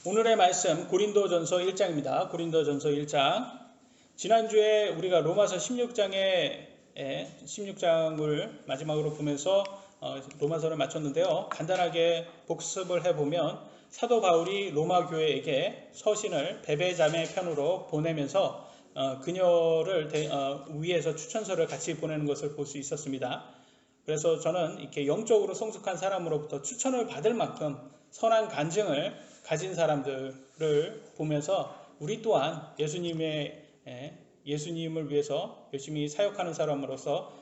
오늘의 말씀 고린도전서 1장입니다. 고린도전서 1장. 지난주에 우리가 로마서 16장을 마지막으로 보면서 로마서를 마쳤는데요. 간단하게 복습을 해보면 사도 바울이 로마 교회에게 서신을 베베자매 편으로 보내면서 그녀를 위해서 추천서를 같이 보내는 것을 볼 수 있었습니다. 그래서 저는 이렇게 영적으로 성숙한 사람으로부터 추천을 받을 만큼 선한 간증을 가진 사람들을 보면서 우리 또한 예수님을 위해서 열심히 사역하는 사람으로서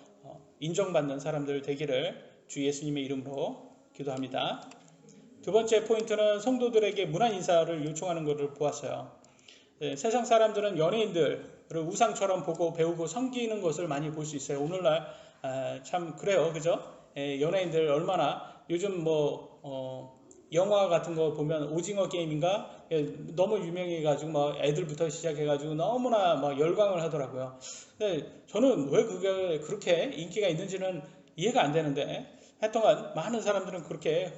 인정받는 사람들 되기를 주 예수님의 이름으로 기도합니다. 두 번째 포인트는 성도들에게 문안 인사를 요청하는 것을 보았어요. 세상 사람들은 연예인들을 우상처럼 보고 배우고 섬기는 것을 많이 볼 수 있어요. 오늘날 참 그래요, 그죠? 연예인들 얼마나 요즘 영화 같은 거 보면 오징어 게임인가 너무 유명해가지고 애들부터 시작해가지고 너무나 열광을 하더라고요. 근데 저는 왜 그게 그렇게 인기가 있는지는 이해가 안 되는데, 하여튼간 많은 사람들은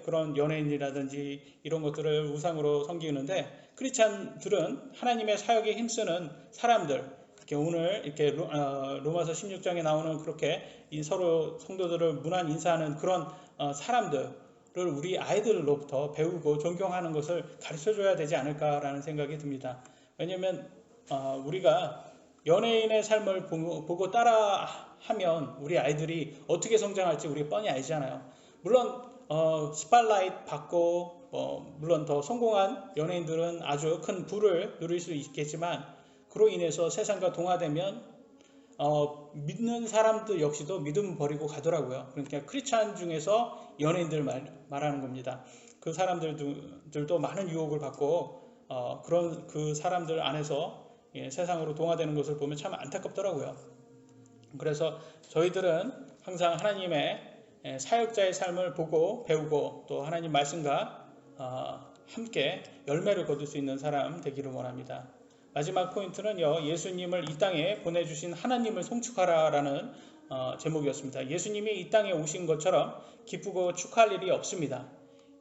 그런 연예인이라든지 이런 것들을 우상으로 섬기는데, 크리스찬들은 하나님의 사역에 힘쓰는 사람들, 오늘 이렇게 로마서 16장에 나오는 그렇게 서로 성도들을 문안 인사하는 그런 사람들을 우리 아이들로부터 배우고 존경하는 것을 가르쳐줘야 되지 않을까라는 생각이 듭니다. 왜냐하면 우리가 연예인의 삶을 보고 따라하면 우리 아이들이 어떻게 성장할지 우리 뻔히 알잖아요. 물론 스팟라이트 받고 물론 더 성공한 연예인들은 아주 큰 부를 누릴 수 있겠지만, 그로 인해서 세상과 동화되면 믿는 사람들 역시도 믿음 버리고 가더라고요. 그러니까 크리스찬 중에서 연예인들 말하는 겁니다. 그 사람들도 많은 유혹을 받고 그런 그 사람들 안에서 세상으로 동화되는 것을 보면 참 안타깝더라고요. 그래서 저희들은 항상 하나님의 사역자의 삶을 보고 배우고 또 하나님 말씀과 함께 열매를 거둘 수 있는 사람 되기를 원합니다. 마지막 포인트는요, 예수님을 이 땅에 보내주신 하나님을 송축하라라는 제목이었습니다. 예수님이 이 땅에 오신 것처럼 기쁘고 축하할 일이 없습니다.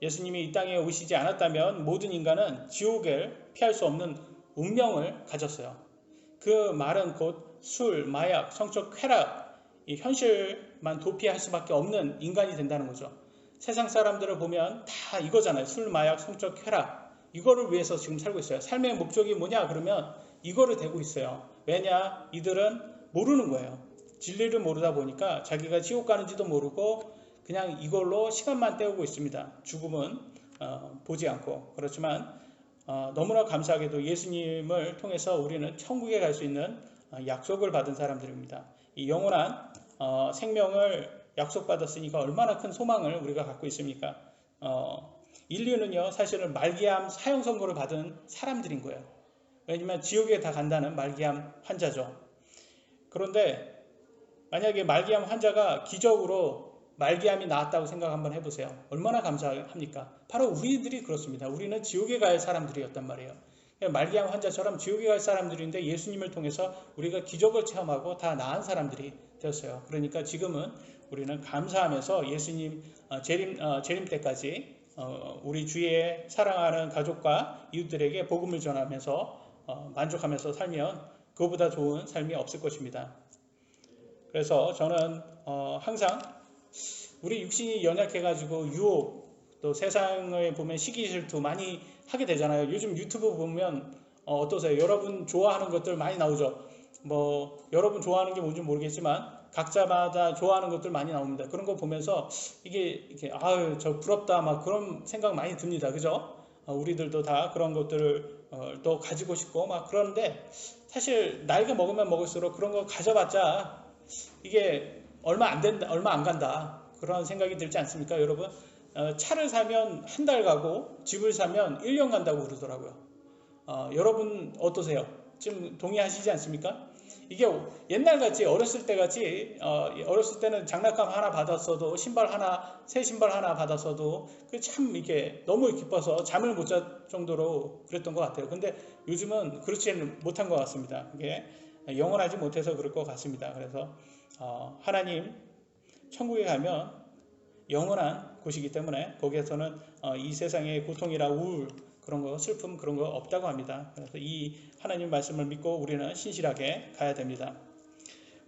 예수님이 이 땅에 오시지 않았다면 모든 인간은 지옥을 피할 수 없는 운명을 가졌어요. 그 말은 곧 술, 마약, 성적 쾌락, 이 현실만 도피할 수밖에 없는 인간이 된다는 거죠. 세상 사람들을 보면 다 이거잖아요. 술, 마약, 성적 쾌락. 이거를 위해서 지금 살고 있어요. 삶의 목적이 뭐냐 그러면 이거를 대고 있어요. 왜냐? 이들은 모르는 거예요. 진리를 모르다 보니까 자기가 지옥 가는지도 모르고 그냥 이걸로 시간만 때우고 있습니다. 죽음은 보지 않고. 그렇지만 너무나 감사하게도 예수님을 통해서 우리는 천국에 갈 수 있는 약속을 받은 사람들입니다. 이 영원한 생명을 약속받았으니까 얼마나 큰 소망을 우리가 갖고 있습니까? 인류는요, 사실은 말기암 사형 선고를 받은 사람들인 거예요. 왜냐면 지옥에 다 간다는 말기암 환자죠. 그런데 만약에 말기암 환자가 기적으로 말기암이 나았다고 생각 한번 해보세요. 얼마나 감사합니까? 바로 우리들이 그렇습니다. 우리는 지옥에 갈 사람들이었단 말이에요. 말기암 환자처럼 지옥에 갈 사람들인데 예수님을 통해서 우리가 기적을 체험하고 다 나은 사람들이 되었어요. 그러니까 지금은 우리는 감사하면서 예수님 재림 때까지 우리 주위에 사랑하는 가족과 이웃들에게 복음을 전하면서 만족하면서 살면 그보다 좋은 삶이 없을 것입니다. 그래서 저는 항상 우리 육신이 연약해가지고 유혹, 또 세상을 보면 시기 질투 많이 하게 되잖아요. 요즘 유튜브 보면 어떠세요? 여러분 좋아하는 것들 많이 나오죠. 여러분 좋아하는 게 뭔지 모르겠지만 각자마다 좋아하는 것들 많이 나옵니다. 그런 거 보면서 이게 저 부럽다 그런 생각 많이 듭니다. 그죠? 우리들도 다 그런 것들을 또 가지고 싶고 그런데 사실 나이가 먹으면 먹을수록 그런 거 가져봤자 이게 얼마 안 간다. 그런 생각이 들지 않습니까, 여러분? 차를 사면 한 달 가고 집을 사면 1년 간다고 그러더라고요. 여러분 어떠세요? 지금 동의하시지 않습니까? 이게 옛날같이 어렸을 때는 장난감 하나 받았어도 새 신발 하나 받았어도 참 이렇게 너무 기뻐서 잠을 못 잘 정도로 그랬던 것 같아요. 근데 요즘은 그렇지는 못한 것 같습니다. 이게 영원하지 못해서 그럴 것 같습니다. 그래서 하나님 천국에 가면 영원한 곳이기 때문에 거기에서는 이 세상의 고통이나 우울 그런 거 슬픔 그런 거 없다고 합니다. 그래서 이 하나님 말씀을 믿고 우리는 신실하게 가야 됩니다.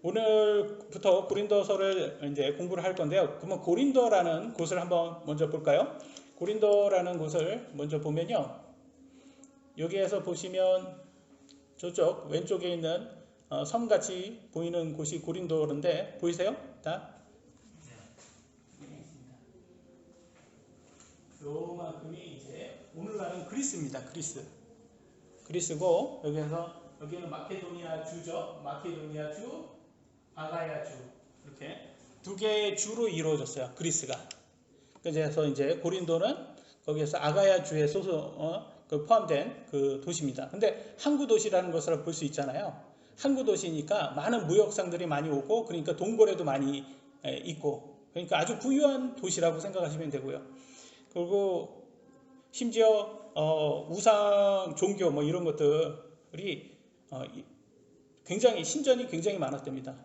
오늘부터 고린도서를 이제 공부를 할 건데요. 그러면 고린도라는 곳을 한번 먼저 볼까요? 고린도라는 곳을 먼저 보면요. 여기에서 보시면 저쪽 왼쪽에 있는 섬같이 보이는 곳이 고린도인데 보이세요? 다? 요만큼이 이제 오늘날은 그리스입니다. 그리스고 여기는 마케도니아 주죠. 마케도니아 주, 아가야 주 이렇게 두 개의 주로 이루어졌어요. 그리스가. 그래서 이제 고린도는 거기에서 아가야 주에 포함된 그 도시입니다. 근데 항구 도시라는 것을 볼 수 있잖아요. 항구 도시니까 많은 무역상들이 많이 오고 그러니까 동거래도 많이 있고 그러니까 아주 부유한 도시라고 생각하시면 되고요. 그리고 심지어 우상 종교 뭐 이런 것들이 굉장히 신전이 굉장히 많았답니다.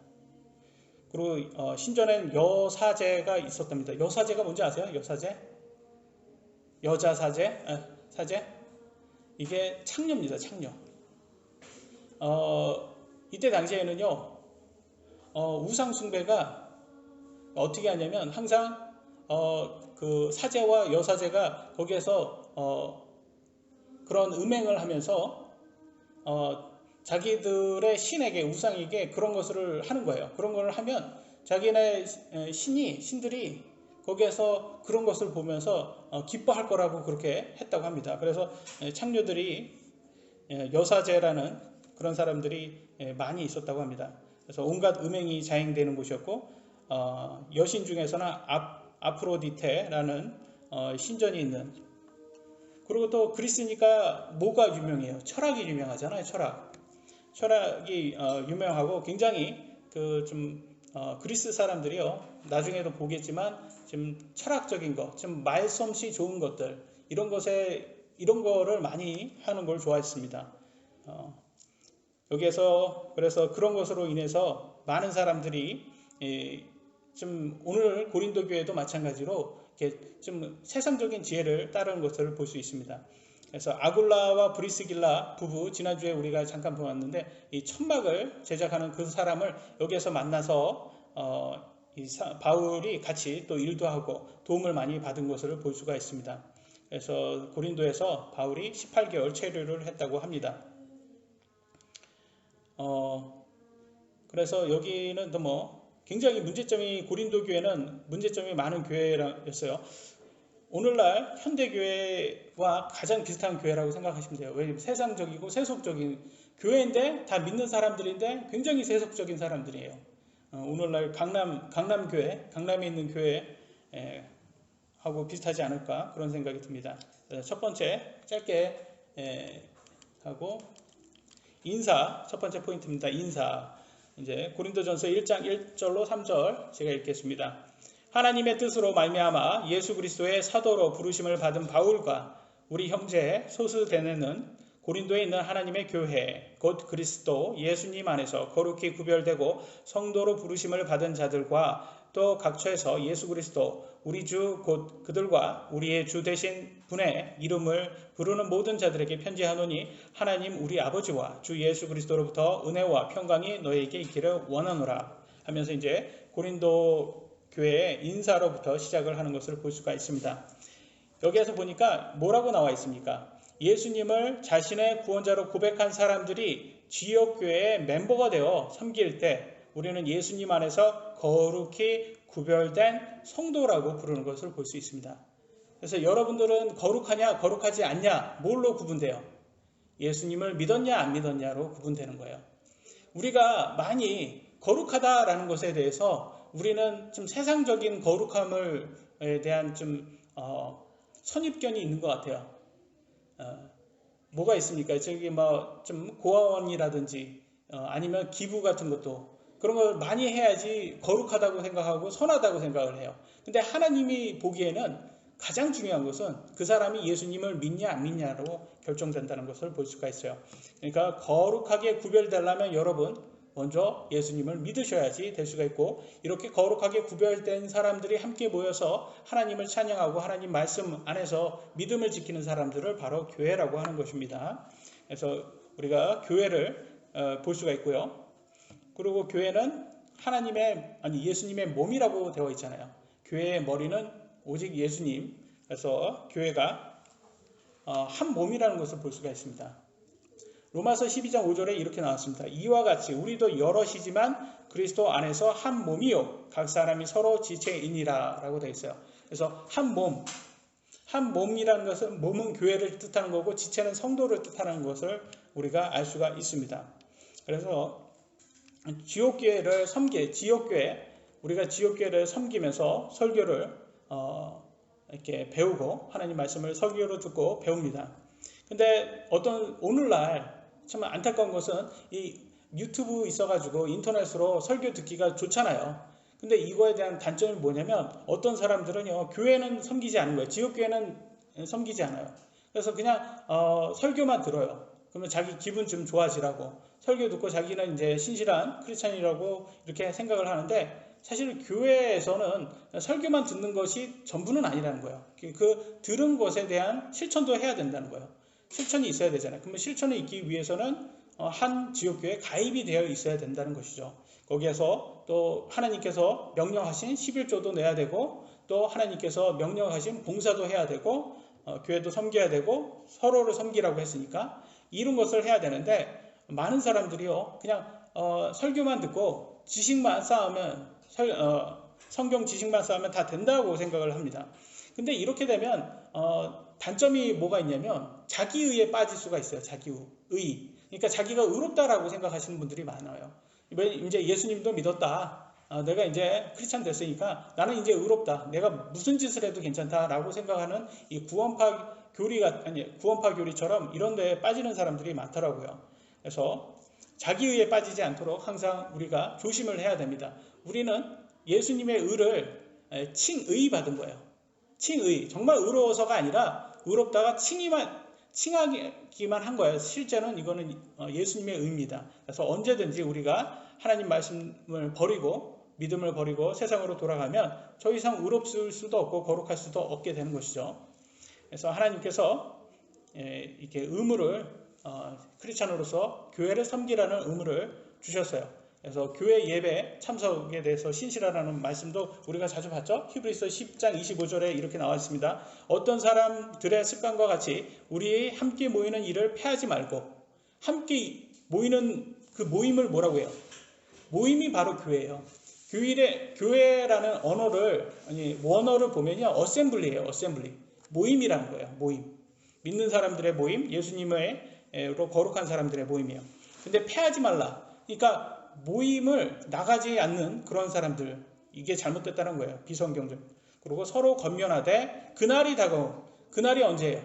그리고 신전엔 여사제가 있었답니다. 여사제가 뭔지 아세요? 여사제? 여자 사제? 사제? 이게 창녀입니다. 창녀. 이때 당시에는요. 우상 숭배가 어떻게 하냐면 항상 그 사제와 여사제가 거기에서 그런 음행을 하면서 자기들의 신에게 우상에게 그런 것을 하는 거예요. 그런 걸 하면 자기네 신들이 거기에서 그런 것을 보면서 기뻐할 거라고 그렇게 했다고 합니다. 그래서 창녀들이 여사제라는 그런 사람들이 많이 있었다고 합니다. 그래서 온갖 음행이 자행되는 곳이었고 여신 중에서는 아프로디테라는 신전이 있는 그리고 또 그리스니까 뭐가 유명해요? 철학이 유명하잖아요. 철학이 유명하고 굉장히 그리스 사람들이요. 나중에도 보겠지만 좀 철학적인 것, 좀 말솜씨 좋은 것들 이런 거를 많이 하는 걸 좋아했습니다. 여기에서 그래서 그런 것으로 인해서 많은 사람들이 좀 오늘 고린도 교회도 마찬가지로 이렇게 좀 세상적인 지혜를 따르는 것을 볼 수 있습니다. 그래서 아굴라와 브리스길라 부부 지난주에 우리가 잠깐 보았는데 이 천막을 제작하는 그 사람을 여기에서 만나서 바울이 같이 또 일도 하고 도움을 많이 받은 것을 볼 수가 있습니다. 그래서 고린도에서 바울이 18개월 체류를 했다고 합니다. 그래서 여기는 또 굉장히 고린도 교회는 문제점이 많은 교회였어요. 오늘날 현대교회와 가장 비슷한 교회라고 생각하시면 돼요. 왜냐하면 세상적이고 세속적인 교회인데 다 믿는 사람들인데 굉장히 세속적인 사람들이에요. 오늘날 강남교회, 강남에 있는 교회 하고 비슷하지 않을까 그런 생각이 듭니다. 첫 번째 짧게 하고 인사 첫 번째 포인트입니다. 인사 이제 고린도전서 1장 1절로 3절 제가 읽겠습니다. 하나님의 뜻으로 말미암아 예수 그리스도의 사도로 부르심을 받은 바울과 우리 형제 소스데네는 고린도에 있는 하나님의 교회 곧 그리스도 예수님 안에서 거룩히 구별되고 성도로 부르심을 받은 자들과 또 각처에서 예수 그리스도 우리 주 곧 그들과 우리의 주 되신 분의 이름을 부르는 모든 자들에게 편지하노니 하나님 우리 아버지와 주 예수 그리스도로부터 은혜와 평강이 너희에게 있기를 원하노라 하면서 이제 고린도 교회의 인사로부터 시작을 하는 것을 볼 수가 있습니다. 여기에서 보니까 뭐라고 나와 있습니까? 예수님을 자신의 구원자로 고백한 사람들이 지역교회의 멤버가 되어 섬길 때 우리는 예수님 안에서 거룩히 구별된 성도라고 부르는 것을 볼 수 있습니다. 그래서 여러분들은 거룩하냐 거룩하지 않냐 뭘로 구분돼요? 예수님을 믿었냐 안 믿었냐로 구분되는 거예요. 우리가 많이 거룩하다라는 것에 대해서 우리는 좀 세상적인 거룩함에 대한 좀 선입견이 있는 것 같아요. 뭐가 있습니까? 저기 좀 고아원이라든지 아니면 기부 같은 것도 그런 걸 많이 해야지 거룩하다고 생각하고 선하다고 생각을 해요. 근데 하나님이 보기에는 가장 중요한 것은 그 사람이 예수님을 믿냐 안 믿냐로 결정된다는 것을 볼 수가 있어요. 그러니까 거룩하게 구별되려면 여러분 먼저 예수님을 믿으셔야지 될 수가 있고, 이렇게 거룩하게 구별된 사람들이 함께 모여서 하나님을 찬양하고 하나님 말씀 안에서 믿음을 지키는 사람들을 바로 교회라고 하는 것입니다. 그래서 우리가 교회를 볼 수가 있고요. 그리고 교회는 예수님의 몸이라고 되어 있잖아요. 교회의 머리는 오직 예수님. 그래서 교회가 한 몸이라는 것을 볼 수가 있습니다. 로마서 12장 5절에 이렇게 나왔습니다. 이와 같이 우리도 여럿이지만 그리스도 안에서 한 몸이요 각 사람이 서로 지체이니라 라고 되어 있어요. 그래서 한 몸이라는 것은 몸은 교회를 뜻하는 거고 지체는 성도를 뜻하는 것을 우리가 알 수가 있습니다. 그래서 지옥교회를 우리가 지옥교회를 섬기면서 설교를 이렇게 배우고 하나님 말씀을 설교로 듣고 배웁니다. 근데 오늘날 참 안타까운 것은 이 유튜브 있어가지고 인터넷으로 설교 듣기가 좋잖아요. 근데 이거에 대한 단점이 뭐냐면 어떤 사람들은요, 교회는 섬기지 않는 거예요. 지옥교회는 섬기지 않아요. 그래서 그냥 설교만 들어요. 그러면 자기 기분 좀 좋아지라고 설교 듣고 자기는 이제 신실한 크리스찬이라고 이렇게 생각을 하는데, 사실 교회에서는 설교만 듣는 것이 전부는 아니라는 거예요. 그 들은 것에 대한 실천도 해야 된다는 거예요. 실천이 있어야 되잖아요. 그러면 실천이 있기 위해서는 한 지옥교회에 가입이 되어 있어야 된다는 것이죠. 거기에서 또 하나님께서 명령하신 11조도 내야 되고, 또 하나님께서 명령하신 봉사도 해야 되고, 교회도 섬겨야 되고, 서로를 섬기라고 했으니까 이런 것을 해야 되는데, 많은 사람들이요 그냥 설교만 듣고 지식만 쌓으면 성경 지식만 쌓으면 다 된다고 생각을 합니다. 근데 이렇게 되면 단점이 뭐가 있냐면 자기의에 빠질 수가 있어요. 자기의. 그러니까 자기가 의롭다라고 생각하시는 분들이 많아요. 이제 예수님도 믿었다. 내가 이제 크리스찬 됐으니까 나는 이제 의롭다. 내가 무슨 짓을 해도 괜찮다라고 생각하는 이 구원파 교리처럼 이런 데에 빠지는 사람들이 많더라고요. 그래서 자기의에 빠지지 않도록 항상 우리가 조심을 해야 됩니다. 우리는 예수님의 의를 칭의 받은 거예요. 칭의. 정말 의로워서가 아니라 의롭다가 칭하기만 한 거예요. 실제는 이거는 예수님의 의입니다. 그래서 언제든지 우리가 하나님 말씀을 버리고 믿음을 버리고 세상으로 돌아가면 더 이상 의롭을 수도 없고 거룩할 수도 없게 되는 것이죠. 그래서 하나님께서 이렇게 의무를 크리스찬으로서 교회를 섬기라는 의무를 주셨어요. 그래서 교회 예배 참석에 대해서 신실하라는 말씀도 우리가 자주 봤죠. 히브리서 10장 25절에 이렇게 나와 있습니다. 어떤 사람들의 습관과 같이 우리 함께 모이는 일을 폐하지 말고, 함께 모이는 그 모임을 뭐라고 해요? 모임이 바로 교회예요. 교회라는 원어를 보면요, 어셈블리예요. 어셈블리. 모임이라는 거예요. 모임. 믿는 사람들의 모임, 예수님으로 거룩한 사람들의 모임이에요. 근데 폐하지 말라. 그러니까 모임을 나가지 않는 그런 사람들, 이게 잘못됐다는 거예요. 비성경적. 그리고 서로 권면하되 그날이 다가온. 그날이 언제예요?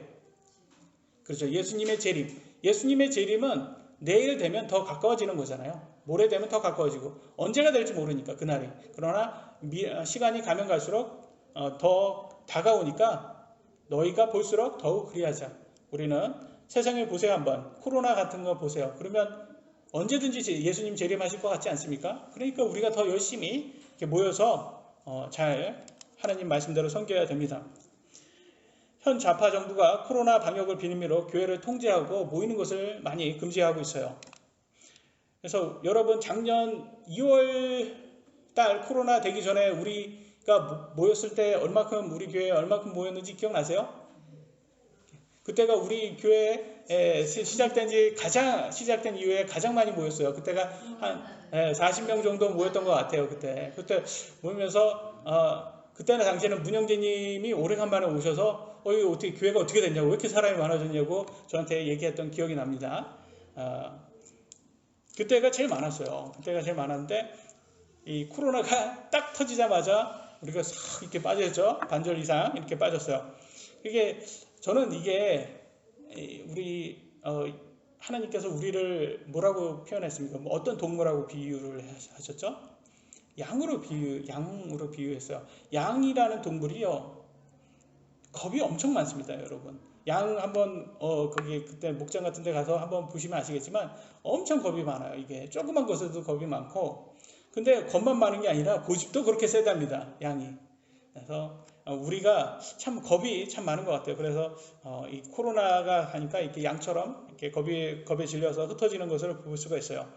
그렇죠. 예수님의 재림. 예수님의 재림은 내일 되면 더 가까워지는 거잖아요. 모레 되면 더 가까워지고 언제가 될지 모르니까 그날이. 그러나 시간이 가면 갈수록 더 다가오니까 너희가 볼수록 더욱 그리하자. 우리는 세상을 보세요. 한번 코로나 같은 거 보세요. 그러면 언제든지 예수님 재림하실 것 같지 않습니까? 그러니까 우리가 더 열심히 이렇게 모여서 잘 하나님 말씀대로 섬겨야 됩니다. 현 좌파 정부가 코로나 방역을 빌미로 교회를 통제하고 모이는 것을 많이 금지하고 있어요. 그래서 여러분, 작년 2월 달 코로나 되기 전에 우리가 모였을 때 우리 교회에 얼마큼 모였는지 기억나세요? 그때가 우리 교회 시작된 이후에 가장 많이 모였어요. 그때가 한 40명 정도 모였던 것 같아요. 그때 모이면서 그때는 당시에는 문영재님이 오래간만에 오셔서 어떻게 교회가 어떻게 됐냐고, 왜 이렇게 사람이 많아졌냐고 저한테 얘기했던 기억이 납니다. 그때가 제일 많았어요. 그때가 제일 많았는데 이 코로나가 딱 터지자마자 우리가 싹 이렇게 빠졌죠. 반절 이상 이렇게 빠졌어요. 저는 이게 하나님께서 우리를 뭐라고 표현했습니까? 어떤 동물하고 비유를 하셨죠? 양으로 비유했어요. 양이라는 동물이요, 겁이 엄청 많습니다, 여러분. 양 한번 거기 그때 목장 같은 데 가서 한번 보시면 아시겠지만 엄청 겁이 많아요. 이게 조그만 것에도 겁이 많고, 근데 겁만 많은 게 아니라 고집도 그렇게 세답니다, 양이. 그래서 우리가 참 겁이 참 많은 것 같아요. 그래서 이 코로나가 하니까 이렇게 양처럼 이렇게 겁에 질려서 흩어지는 것을 볼 수가 있어요.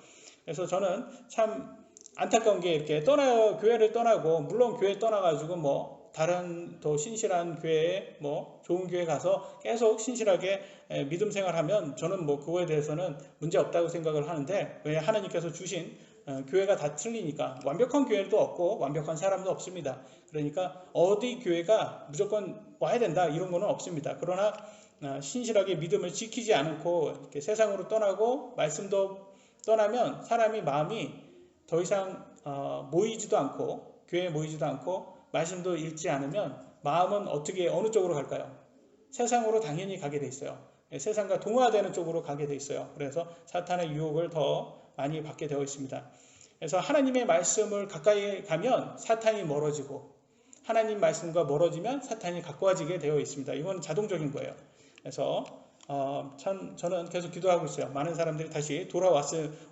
그래서 저는 참 안타까운 게 이렇게 교회를 떠나고, 물론 교회 떠나가지고 뭐 다른 더 신실한 교회에 뭐 좋은 교회 가서 계속 신실하게 믿음 생활하면 저는 뭐 그거에 대해서는 문제 없다고 생각을 하는데, 왜 하나님께서 주신 교회가 다 틀리니까. 완벽한 교회도 없고 완벽한 사람도 없습니다. 그러니까 어디 교회가 무조건 와야 된다 이런 거는 없습니다. 그러나 신실하게 믿음을 지키지 않고 이렇게 세상으로 떠나고 말씀도 떠나면 사람이 마음이 더 이상 모이지도 않고, 교회에 모이지도 않고 말씀도 읽지 않으면 마음은 어느 쪽으로 갈까요? 세상으로 당연히 가게 돼 있어요. 세상과 동화되는 쪽으로 가게 돼 있어요. 그래서 사탄의 유혹을 더 많이 받게 되어 있습니다. 그래서 하나님의 말씀을 가까이 가면 사탄이 멀어지고, 하나님 말씀과 멀어지면 사탄이 가까워지게 되어 있습니다. 이건 자동적인 거예요. 그래서 저는 계속 기도하고 있어요. 많은 사람들이 다시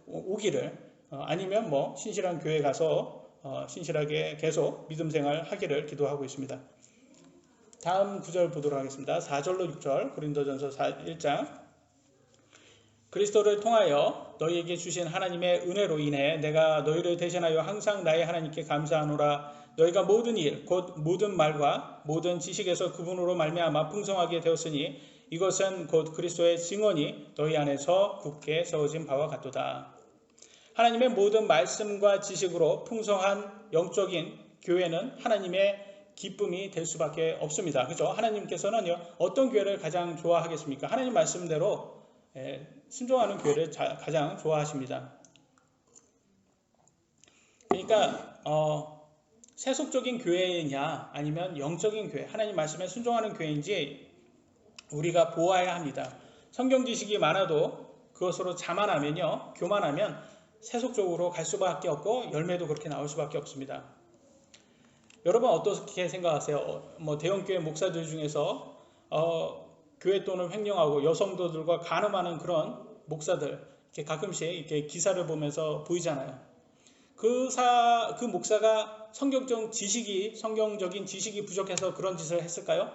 오기를, 아니면 뭐 신실한 교회 가서 신실하게 계속 믿음 생활 하기를 기도하고 있습니다. 다음 구절 보도록 하겠습니다. 4절로 6절 고린도전서 1장. 그리스도를 통하여 너희에게 주신 하나님의 은혜로 인해 내가 너희를 대신하여 항상 나의 하나님께 감사하노라. 너희가 모든 일 곧 모든 말과 모든 지식에서 그분으로 말미암아 풍성하게 되었으니 이것은 곧 그리스도의 증언이 너희 안에서 굳게 세워진 바와 같도다. 하나님의 모든 말씀과 지식으로 풍성한 영적인 교회는 하나님의 기쁨이 될 수밖에 없습니다. 그죠? 하나님께서는요, 어떤 교회를 가장 좋아하겠습니까? 하나님 말씀대로 순종하는 교회를 가장 좋아하십니다. 그러니까 세속적인 교회냐 아니면 영적인 교회, 하나님 말씀에 순종하는 교회인지 우리가 보아야 합니다. 성경 지식이 많아도 그것으로 자만하면요, 교만하면 세속적으로 갈 수밖에 없고 열매도 그렇게 나올 수밖에 없습니다. 여러분 어떻게 생각하세요? 뭐 대형교회 목사들 중에서 교회 돈을 횡령하고 여성도들과 간음하는 그런 목사들, 이렇게 가끔씩 이렇게 기사를 보면서 보이잖아요. 그 목사가 성경적인 지식이 부족해서 그런 짓을 했을까요?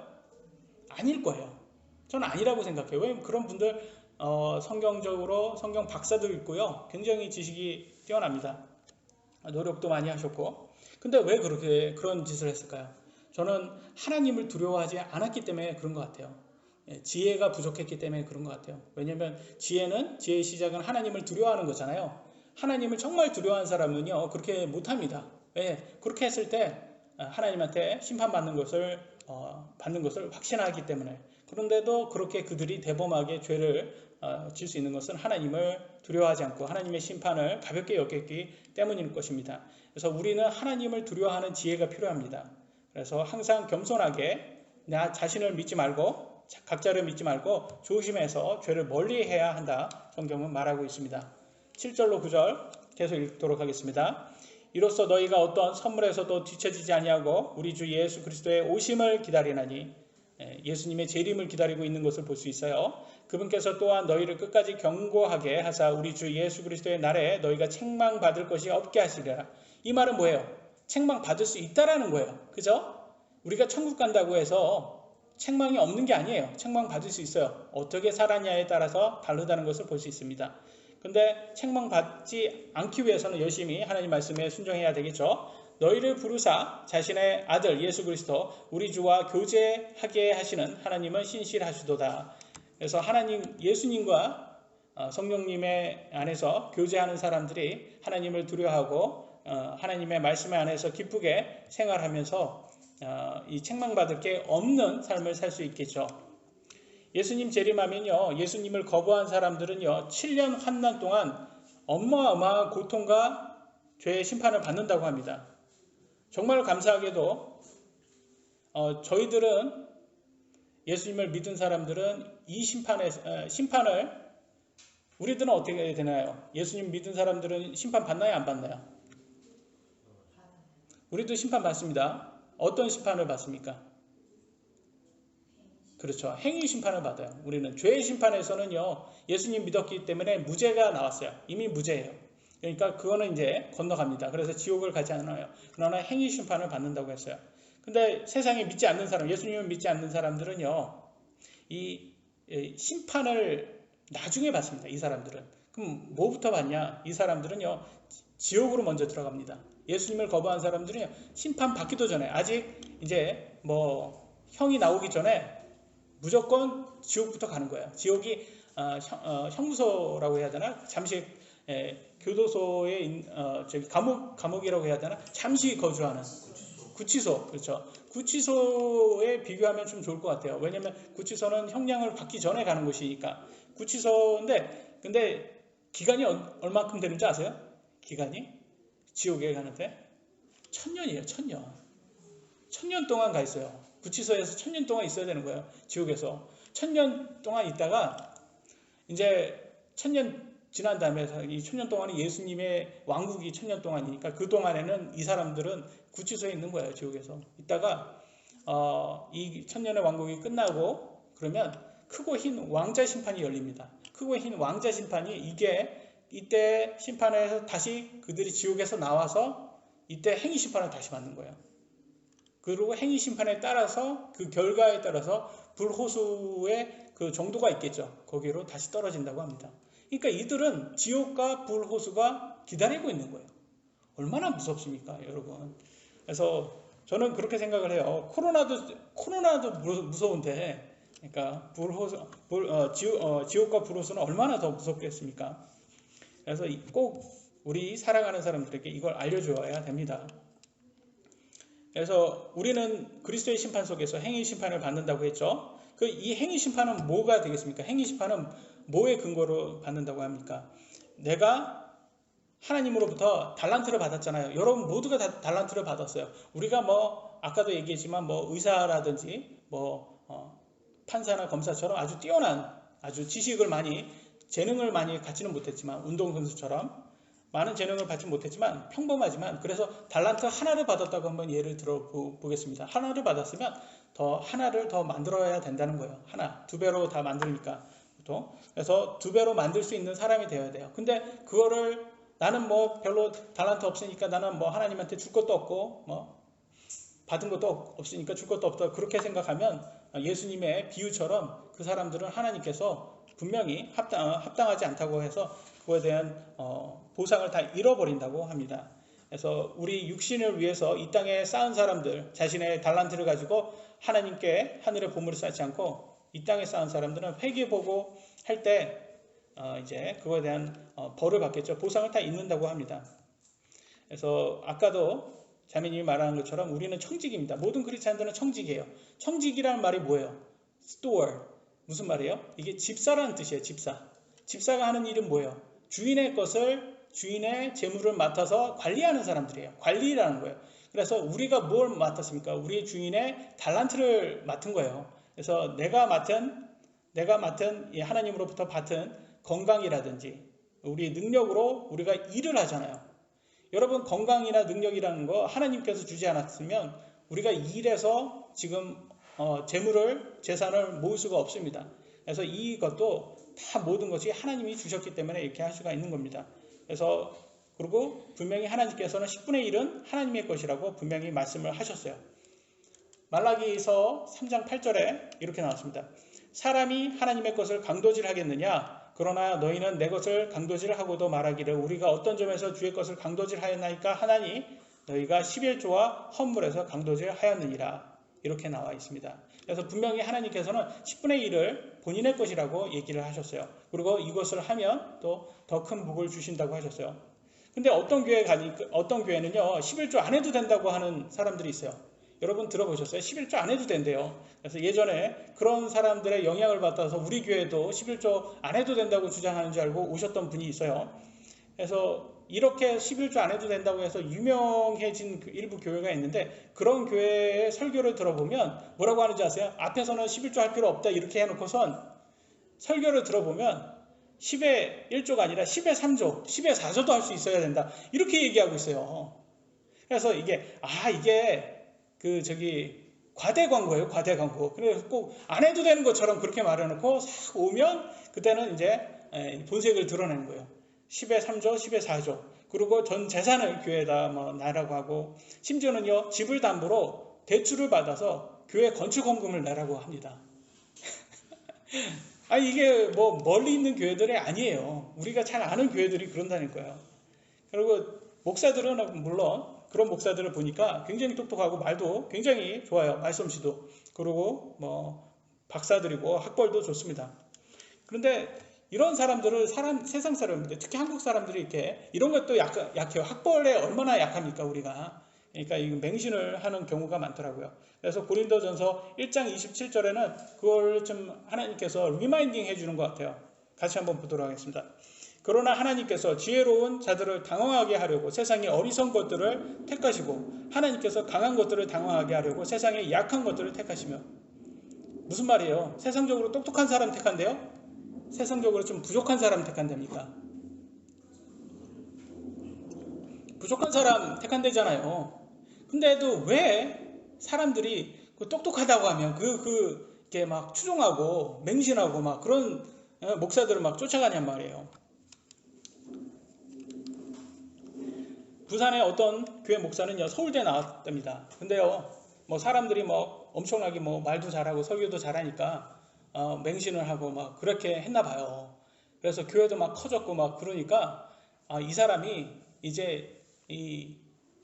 아닐 거예요. 저는 아니라고 생각해요. 왜냐면 그런 분들 성경 박사도 있고요, 굉장히 지식이 뛰어납니다. 노력도 많이 하셨고. 근데 왜 그런 짓을 했을까요? 저는 하나님을 두려워하지 않았기 때문에 그런 것 같아요. 지혜가 부족했기 때문에 그런 것 같아요. 왜냐하면 지혜의 시작은 하나님을 두려워하는 거잖아요. 하나님을 정말 두려워하는 사람은요, 그렇게 못합니다. 왜? 그렇게 했을 때 하나님한테 심판받는 것을 확신하기 때문에. 그런데도 그렇게 그들이 대범하게 죄를 질 수 있는 것은 하나님을 두려워하지 않고 하나님의 심판을 가볍게 여겼기 때문일 것입니다. 그래서 우리는 하나님을 두려워하는 지혜가 필요합니다. 그래서 항상 겸손하게 나 자신을 믿지 말고, 각자를 믿지 말고 조심해서 죄를 멀리해야 한다, 성경은 말하고 있습니다. 7절로 9절 계속 읽도록 하겠습니다. 이로써 너희가 어떤 선물에서도 뒤처지지 아니하고 우리 주 예수 그리스도의 오심을 기다리나니, 예수님의 재림을 기다리고 있는 것을 볼 수 있어요. 그분께서 또한 너희를 끝까지 견고하게 하사 우리 주 예수 그리스도의 날에 너희가 책망받을 것이 없게 하시리라. 이 말은 뭐예요? 책망받을 수 있다라는 거예요. 그죠? 우리가 천국 간다고 해서 책망이 없는 게 아니에요. 책망받을 수 있어요. 어떻게 살았냐에 따라서 다르다는 것을 볼 수 있습니다. 근데 책망받지 않기 위해서는 열심히 하나님 말씀에 순종해야 되겠죠. 너희를 부르사 자신의 아들 예수 그리스도 우리 주와 교제하게 하시는 하나님은 신실하시도다. 그래서 예수님과 성령님의 안에서 교제하는 사람들이 하나님을 두려워하고 하나님의 말씀 안에서 기쁘게 생활하면서 이 책망받을 게 없는 삶을 살 수 있겠죠. 예수님 재림하면요, 예수님을 거부한 사람들은요, 7년 환난 동안 어마어마한 고통과 죄의 심판을 받는다고 합니다. 정말 감사하게도 저희들은, 예수님을 믿은 사람들은 이 심판을 우리들은 어떻게 되나요? 예수님 믿은 사람들은 심판 받나요, 안 받나요? 우리도 심판 받습니다. 어떤 심판을 받습니까? 그렇죠. 행위 심판을 받아요. 우리는 죄의 심판에서는요, 예수님 믿었기 때문에 무죄가 나왔어요. 이미 무죄예요. 그러니까 그거는 이제 건너갑니다. 그래서 지옥을 가지 않아요. 그러나 행위 심판을 받는다고 했어요. 근데 세상에 믿지 않는 사람, 예수님을 믿지 않는 사람들은요, 이 심판을 나중에 받습니다. 이 사람들은. 그럼 뭐부터 받냐? 이 사람들은요, 지옥으로 먼저 들어갑니다. 예수님을 거부한 사람들은요, 심판 받기도 전에, 아직 이제 뭐 형이 나오기 전에 무조건 지옥부터 가는 거예요. 지옥이 형무소라고 해야 되나? 잠시 교도소에 저기 감옥이라고 해야 되나? 잠시 거주하는 구치소. 그렇죠. 구치소에 비교하면 좀 좋을 것 같아요. 왜냐하면 구치소는 형량을 받기 전에 가는 곳이니까. 구치소인데 근데 기간이 얼마큼 되는지 아세요? 기간이 지옥에 가는데 1000년이에요. 1000년. 1000년 동안 가 있어요. 구치소에서 1000년 동안 있어야 되는 거예요. 지옥에서 1000년 동안 있다가 이제 1000년 지난 다음에 이 1000년 동안은 예수님의 왕국이 1000년 동안이니까 그 동안에는 이 사람들은 구치소에 있는 거예요. 지옥에서 있다가 이 1000년의 왕국이 끝나고 그러면 크고 흰 왕자 심판이 열립니다. 크고 흰 왕자 심판이 이때 심판에서 다시 그들이 지옥에서 나와서 이때 행위 심판을 다시 받는 거예요. 그리고 행위 심판에 따라서 그 결과에 따라서 불호수의 그 정도가 있겠죠. 거기로 다시 떨어진다고 합니다. 그러니까 이들은 지옥과 불호수가 기다리고 있는 거예요. 얼마나 무섭습니까, 여러분? 그래서 저는 그렇게 생각을 해요. 코로나도 무서운데, 그러니까 지옥과 불호수는 얼마나 더 무섭겠습니까? 그래서 꼭 우리 살아가는 사람들에게 이걸 알려줘야 됩니다. 그래서 우리는 그리스도의 심판 속에서 행위 심판을 받는다고 했죠. 이 행위 심판은 뭐가 되겠습니까? 행위 심판은 뭐의 근거로 받는다고 합니까? 내가 하나님으로부터 달란트를 받았잖아요. 여러분 모두가 다 달란트를 받았어요. 우리가 뭐 아까도 얘기했지만 뭐 의사라든지 뭐 판사나 검사처럼 아주 뛰어난 아주 지식을 많이 재능을 많이 갖지는 못했지만 운동선수처럼 많은 재능을 받지 못했지만 평범하지만 그래서 달란트 하나를 받았다고 한번 예를 들어 보겠습니다. 하나를 받았으면 하나를 더 만들어야 된다는 거예요. 하나, 2배로 다 만드니까 보통. 그래서 2배로 만들 수 있는 사람이 되어야 돼요. 근데 그거를 나는 뭐 별로 달란트 없으니까 나는 뭐 하나님한테 줄 것도 없고 뭐 받은 것도 없으니까 줄 것도 없다. 그렇게 생각하면 예수님의 비유처럼 그 사람들은 하나님께서 분명히 합당하지 않다고 해서 그거에 대한 보상을 다 잃어버린다고 합니다. 그래서 우리 육신을 위해서 이 땅에 쌓은 사람들, 자신의 달란트를 가지고 하나님께 하늘의 보물을 쌓지 않고 이 땅에 쌓은 사람들은 회개보고 할 때 이제 그거에 대한 벌을 받겠죠. 보상을 다 잊는다고 합니다. 그래서 아까도 자매님이 말하는 것처럼 우리는 청직입니다. 모든 크리스찬들은 청직이에요. 청직이라는 말이 뭐예요? store. 무슨 말이에요? 이게 집사라는 뜻이에요. 집사. 집사가 하는 일은 뭐예요? 주인의 재물을 맡아서 관리하는 사람들이에요. 관리라는 거예요. 그래서 우리가 뭘 맡았습니까? 우리의 주인의 달란트를 맡은 거예요. 그래서 내가 맡은 하나님으로부터 받은 건강이라든지 우리의 능력으로 우리가 일을 하잖아요. 여러분 건강이나 능력이라는 거 하나님께서 주지 않았으면 우리가 일해서 지금 재산을 모을 수가 없습니다. 그래서 이것도 다 모든 것이 하나님이 주셨기 때문에 이렇게 할 수가 있는 겁니다. 그래서 그리고 분명히 하나님께서는 10분의 1은 하나님의 것이라고 분명히 말씀을 하셨어요. 말라기서 3장 8절에 이렇게 나왔습니다. 사람이 하나님의 것을 강도질하겠느냐? 그러나 너희는 내 것을 강도질하고도 말하기를 우리가 어떤 점에서 주의 것을 강도질하였나이까 하나니 너희가 11조와 헌물에서 강도질하였느니라. 이렇게 나와 있습니다. 그래서 분명히 하나님께서는 10분의 1을 본인의 것이라고 얘기를 하셨어요. 그리고 이것을 하면 또 더 큰 복을 주신다고 하셨어요. 근데 어떤 교회는요 11조 안 해도 된다고 하는 사람들이 있어요. 여러분 들어보셨어요? 11조 안 해도 된대요. 그래서 예전에 그런 사람들의 영향을 받아서 우리 교회도 11조 안 해도 된다고 주장하는 줄 알고 오셨던 분이 있어요. 그래서 이렇게 11조 안 해도 된다고 해서 유명해진 일부 교회가 있는데 그런 교회의 설교를 들어보면 뭐라고 하는지 아세요? 앞에서는 11조 할 필요 없다 이렇게 해놓고선 설교를 들어보면 10의 1조가 아니라 10의 3조, 10의 4조도 할 수 있어야 된다 이렇게 얘기하고 있어요. 그래서 이게 과대 광고예요, 과대 광고. 그래서 꼭 안 해도 되는 것처럼 그렇게 말해놓고 싹 오면 그때는 이제 본색을 드러내는 거예요. 10의 3조, 10의 4조. 그리고 전 재산을 교회에다 뭐 내라고 하고, 심지어는요, 집을 담보로 대출을 받아서 교회 건축 헌금을 내라고 합니다. 아니, 이게 뭐 멀리 있는 교회들이 아니에요. 우리가 잘 아는 교회들이 그런다니까요. 그리고 목사들은 물론 그런 목사들을 보니까 굉장히 똑똑하고 말도 굉장히 좋아요. 말솜씨도. 그리고 뭐 박사들이고 학벌도 좋습니다. 그런데 이런 사람들을 세상 사람인데, 특히 한국 사람들이 이렇게 이런 것도 약해요. 학벌에 얼마나 약합니까, 우리가. 그러니까 이 맹신을 하는 경우가 많더라고요. 그래서 고린도전서 1장 27절에는 그걸 좀 하나님께서 리마인딩 해주는 것 같아요. 같이 한번 보도록 하겠습니다. 그러나 하나님께서 지혜로운 자들을 당황하게 하려고 세상의 어리석은 것들을 택하시고, 하나님께서 강한 것들을 당황하게 하려고 세상의 약한 것들을 택하시며. 무슨 말이에요? 세상적으로 똑똑한 사람 택한대요? 세상적으로 좀 부족한 사람 택한답니까? 부족한 사람 택한대잖아요. 근데도 왜 사람들이 똑똑하다고 하면 이렇게 막 추종하고 맹신하고 막 그런 목사들을 막 쫓아가냔 말이에요. 부산의 어떤 교회 목사는요, 서울대 나왔답니다. 근데요, 뭐 사람들이 뭐 엄청나게 뭐 말도 잘하고 설교도 잘하니까 맹신을 하고 막 그렇게 했나 봐요. 그래서 교회도 막 커졌고 막 그러니까 이 사람이 이제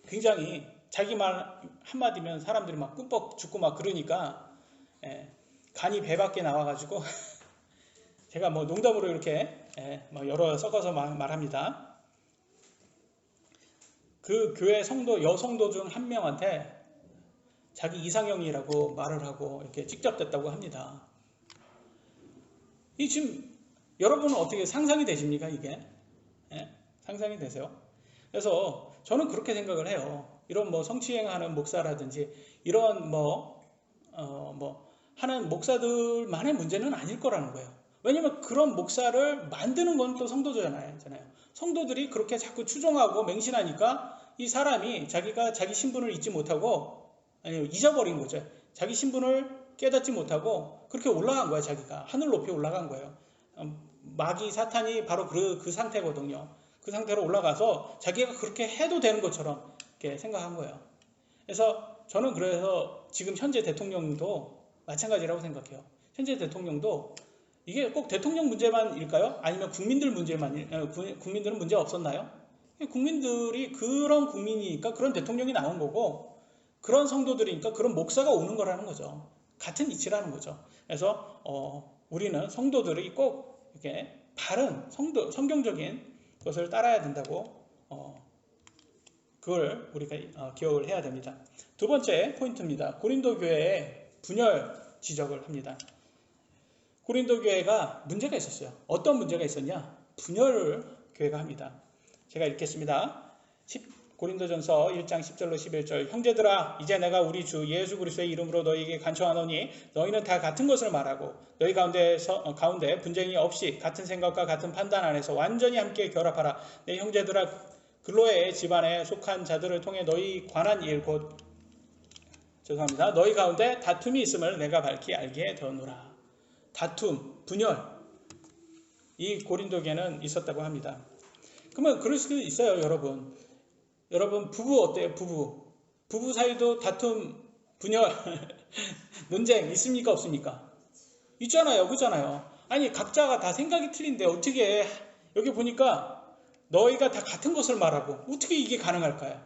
굉장히 자기 말 한마디면 사람들이 막 끔뻑 죽고 막 그러니까 간이 배 밖에 나와가지고 제가 뭐 농담으로 이렇게 뭐 여러 섞어서 말합니다. 그 교회 여성도 중 한 명한테 자기 이상형이라고 말을 하고 이렇게 직접됐다고 합니다. 지금 여러분은 어떻게 상상이 되십니까, 이게? 상상이 되세요? 그래서 저는 그렇게 생각을 해요. 이런 뭐 성추행하는 목사라든지 이런 하는 목사들만의 문제는 아닐 거라는 거예요. 왜냐면 그런 목사를 만드는 건 또 성도잖아요. 성도들이 그렇게 자꾸 추종하고 맹신하니까 이 사람이 자기가 자기 신분을 잊지 못하고, 잊어버린 거죠. 자기 신분을 깨닫지 못하고 그렇게 올라간 거예요. 자기가 하늘 높이 올라간 거예요. 마귀 사탄이 바로 그 상태거든요. 그 상태로 올라가서 자기가 그렇게 해도 되는 것처럼 이렇게 생각한 거예요. 저는 그래서 지금 현재 대통령도 마찬가지라고 생각해요. 현재 대통령도 이게 꼭 대통령 문제만일까요? 아니면 국민들은 문제 없었나요? 국민들이 그런 국민이니까 그런 대통령이 나온 거고, 그런 성도들이니까 그런 목사가 오는 거라는 거죠. 같은 이치라는 거죠. 그래서 우리는 성도들이 꼭 이렇게 바른 성경적인 것을 따라야 된다고 그걸 우리가 기억을 해야 됩니다. 두 번째 포인트입니다. 고린도 교회의 분열 지적을 합니다. 고린도 교회가 문제가 있었어요. 어떤 문제가 있었냐? 분열을 교회가 합니다. 제가 읽겠습니다. 고린도전서 1장 10절로 11절. 형제들아, 이제 내가 우리 주 예수 그리스도의 이름으로 너희에게 간청하노니 너희는 다 같은 것을 말하고 너희 가운데 분쟁이 없이 같은 생각과 같은 판단 안에서 완전히 함께 결합하라. 내 형제들아, 글로의 집안에 속한 자들을 통해 너희 관한 일 너희 가운데 다툼이 있음을 내가 밝히 알게 되었노라. 다툼, 분열, 이 고린도교회는 있었다고 합니다. 그러면 그럴 수도 있어요, 여러분. 여러분, 부부 어때요? 부부 사이도 다툼, 분열, 논쟁 있습니까? 없습니까? 있잖아요. 그렇잖아요. 아니, 각자가 다 생각이 틀린데 어떻게 여기 보니까 너희가 다 같은 것을 말하고 어떻게 이게 가능할까요?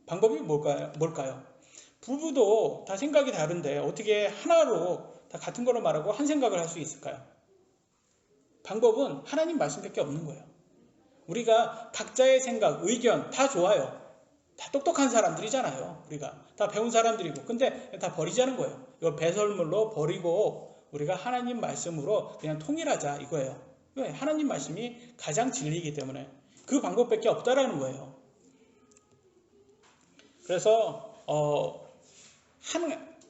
방법이 뭘까요? 부부도 다 생각이 다른데 어떻게 하나로 다 같은 거로 말하고 한 생각을 할 수 있을까요? 방법은 하나님 말씀밖에 없는 거예요. 우리가 각자의 생각, 의견 다 좋아요. 다 똑똑한 사람들이잖아요. 우리가 다 배운 사람들이고, 근데 다 버리자는 거예요. 이걸 배설물로 버리고 우리가 하나님 말씀으로 그냥 통일하자 이거예요. 왜? 하나님 말씀이 가장 진리이기 때문에 그 방법밖에 없다라는 거예요. 그래서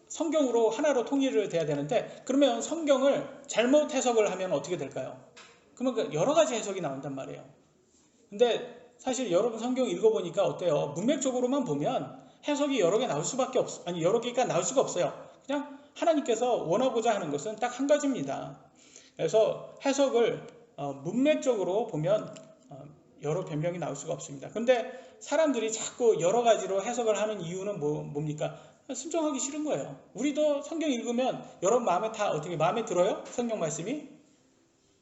성경으로 하나로 통일을 돼야 되는데, 그러면 성경을 잘못 해석을 하면 어떻게 될까요? 그러면 여러 가지 해석이 나온단 말이에요. 근데 사실 여러분 성경 읽어보니까 어때요? 문맥적으로만 보면 해석이 여러 개가 나올 수가 없어요. 그냥 하나님께서 원하고자 하는 것은 딱 한 가지입니다. 그래서 해석을 문맥적으로 보면 여러 변명이 나올 수가 없습니다. 근데 사람들이 자꾸 여러 가지로 해석을 하는 이유는 뭡니까? 순종하기 싫은 거예요. 우리도 성경 읽으면 여러분 마음에 다 어떻게 마음에 들어요? 성경 말씀이?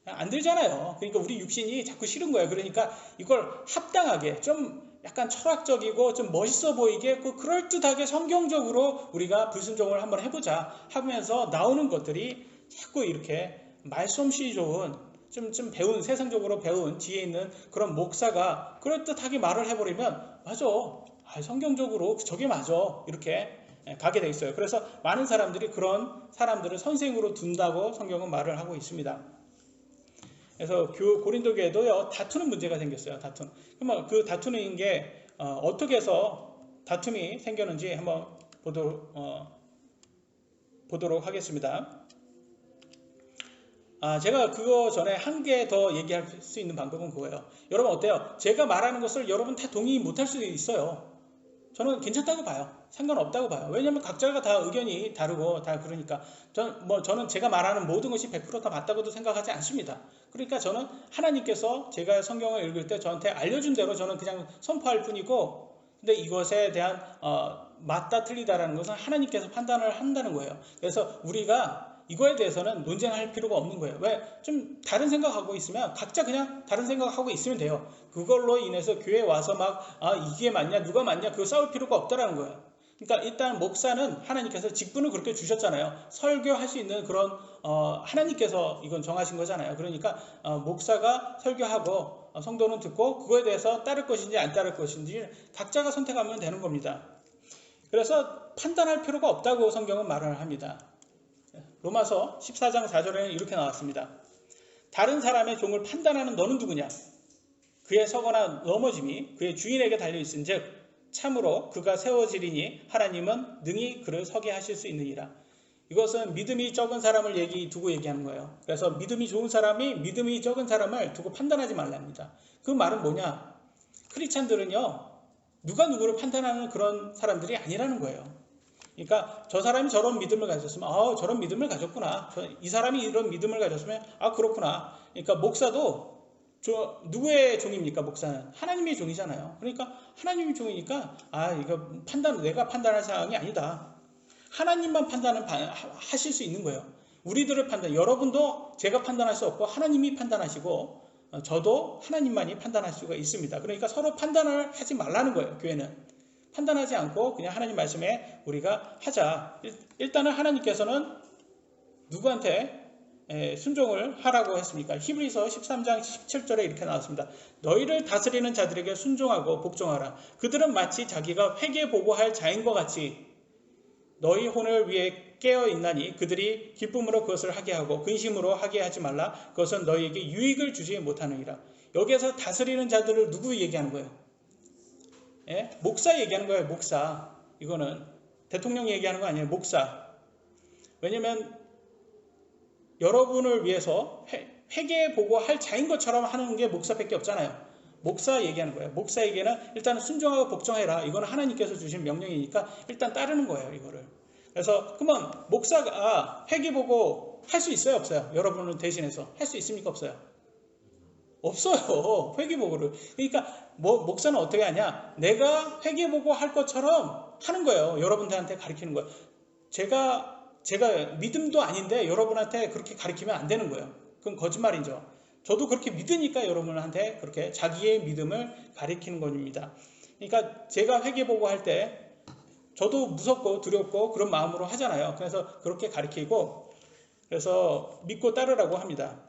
안 들잖아요. 그러니까 우리 육신이 자꾸 싫은 거예요. 그러니까 이걸 합당하게 좀 약간 철학적이고 좀 멋있어 보이게 그럴듯하게 성경적으로 우리가 불순종을 한번 해보자 하면서 나오는 것들이 자꾸 이렇게 말솜씨 좋은 좀 배운 세상적으로 배운 지혜 있는 그런 목사가 그럴듯하게 말을 해버리면 맞아, 성경적으로 저게 맞아 이렇게 가게 돼 있어요. 그래서 많은 사람들이 그런 사람들을 선생으로 둔다고 성경은 말을 하고 있습니다. 그래서 고린도 교회도요 다투는 문제가 생겼어요. 그러면 그 다투는 게 어떻게 해서 다툼이 생겼는지 한번 보도록 하겠습니다. 제가 그거 전에 한 개 더 얘기할 수 있는 방법은 그거예요. 여러분 어때요? 제가 말하는 것을 여러분 다 동의 못할 수도 있어요. 저는 괜찮다고 봐요. 상관없다고 봐요. 왜냐하면 각자가 다 의견이 다르고 다 그러니까 저는 제가 말하는 모든 것이 100% 다 맞다고도 생각하지 않습니다. 그러니까 저는 하나님께서 제가 성경을 읽을 때 저한테 알려준 대로 저는 그냥 선포할 뿐이고, 근데 이것에 대한 맞다 틀리다라는 것은 하나님께서 판단을 한다는 거예요. 그래서 우리가 이거에 대해서는 논쟁할 필요가 없는 거예요. 왜? 좀 다른 생각하고 있으면 각자 그냥 다른 생각하고 있으면 돼요. 그걸로 인해서 교회에 와서 막 이게 맞냐 누가 맞냐 그거 싸울 필요가 없다라는 거예요. 그러니까 일단 목사는 하나님께서 직분을 그렇게 주셨잖아요. 설교할 수 있는 그런 하나님께서 이건 정하신 거잖아요. 그러니까 목사가 설교하고 성도는 듣고 그거에 대해서 따를 것인지 안 따를 것인지 각자가 선택하면 되는 겁니다. 그래서 판단할 필요가 없다고 성경은 말을 합니다. 로마서 14장 4절에는 이렇게 나왔습니다. 다른 사람의 종을 판단하는 너는 누구냐? 그의 서거나 넘어짐이 그의 주인에게 달려있은 즉 참으로 그가 세워지리니 하나님은 능히 그를 서게 하실 수 있느니라. 이것은 믿음이 적은 사람을 두고 얘기하는 거예요. 그래서 믿음이 좋은 사람이 믿음이 적은 사람을 두고 판단하지 말랍니다. 그 말은 뭐냐? 크리스찬들은요 누가 누구를 판단하는 그런 사람들이 아니라는 거예요. 그러니까 저 사람이 저런 믿음을 가졌으면 저런 믿음을 가졌구나. 이 사람이 이런 믿음을 가졌으면 그렇구나. 그러니까 목사도 누구의 종입니까? 목사는 하나님의 종이잖아요. 그러니까 하나님의 종이니까 이거 내가 판단할 사항이 아니다. 하나님만 판단을 하실 수 있는 거예요. 우리들을 여러분도 제가 판단할 수 없고 하나님이 판단하시고 저도 하나님만이 판단할 수가 있습니다. 그러니까 서로 판단을 하지 말라는 거예요. 교회는 판단하지 않고 그냥 하나님 말씀에 우리가 하자. 일단은 하나님께서는 누구한테 순종을 하라고 했습니까? 히브리서 13장 17절에 이렇게 나왔습니다. 너희를 다스리는 자들에게 순종하고 복종하라. 그들은 마치 자기가 회개보고할 자인과 같이 너희 혼을 위해 깨어있나니 그들이 기쁨으로 그것을 하게 하고 근심으로 하게 하지 말라. 그것은 너희에게 유익을 주지 못하느니라. 여기에서 다스리는 자들을 누구 얘기하는 거예요? 목사 얘기하는 거예요. 목사. 이거는 대통령 얘기하는 거 아니에요. 목사. 왜냐면 여러분을 위해서 회개보고 할 자인 것처럼 하는 게 목사밖에 없잖아요. 목사 얘기하는 거예요. 목사에게는 일단은 순종하고 복종해라. 이거는 하나님께서 주신 명령이니까 일단 따르는 거예요. 이거를. 그래서 그러면 목사가 회개보고 할 수 있어요? 없어요? 여러분을 대신해서 할 수 있습니까? 없어요? 없어요. 회개보고를. 그러니까 목사는 어떻게 하냐? 내가 회개보고 할 것처럼 하는 거예요. 여러분들한테 가르치는 거예요. 제가 믿음도 아닌데 여러분한테 그렇게 가르치면 안 되는 거예요. 그건 거짓말이죠. 저도 그렇게 믿으니까 여러분한테 그렇게 자기의 믿음을 가르치는 겁니다. 그러니까 제가 회개보고 할 때 저도 무섭고 두렵고 그런 마음으로 하잖아요. 그래서 그렇게 가르치고 그래서 믿고 따르라고 합니다.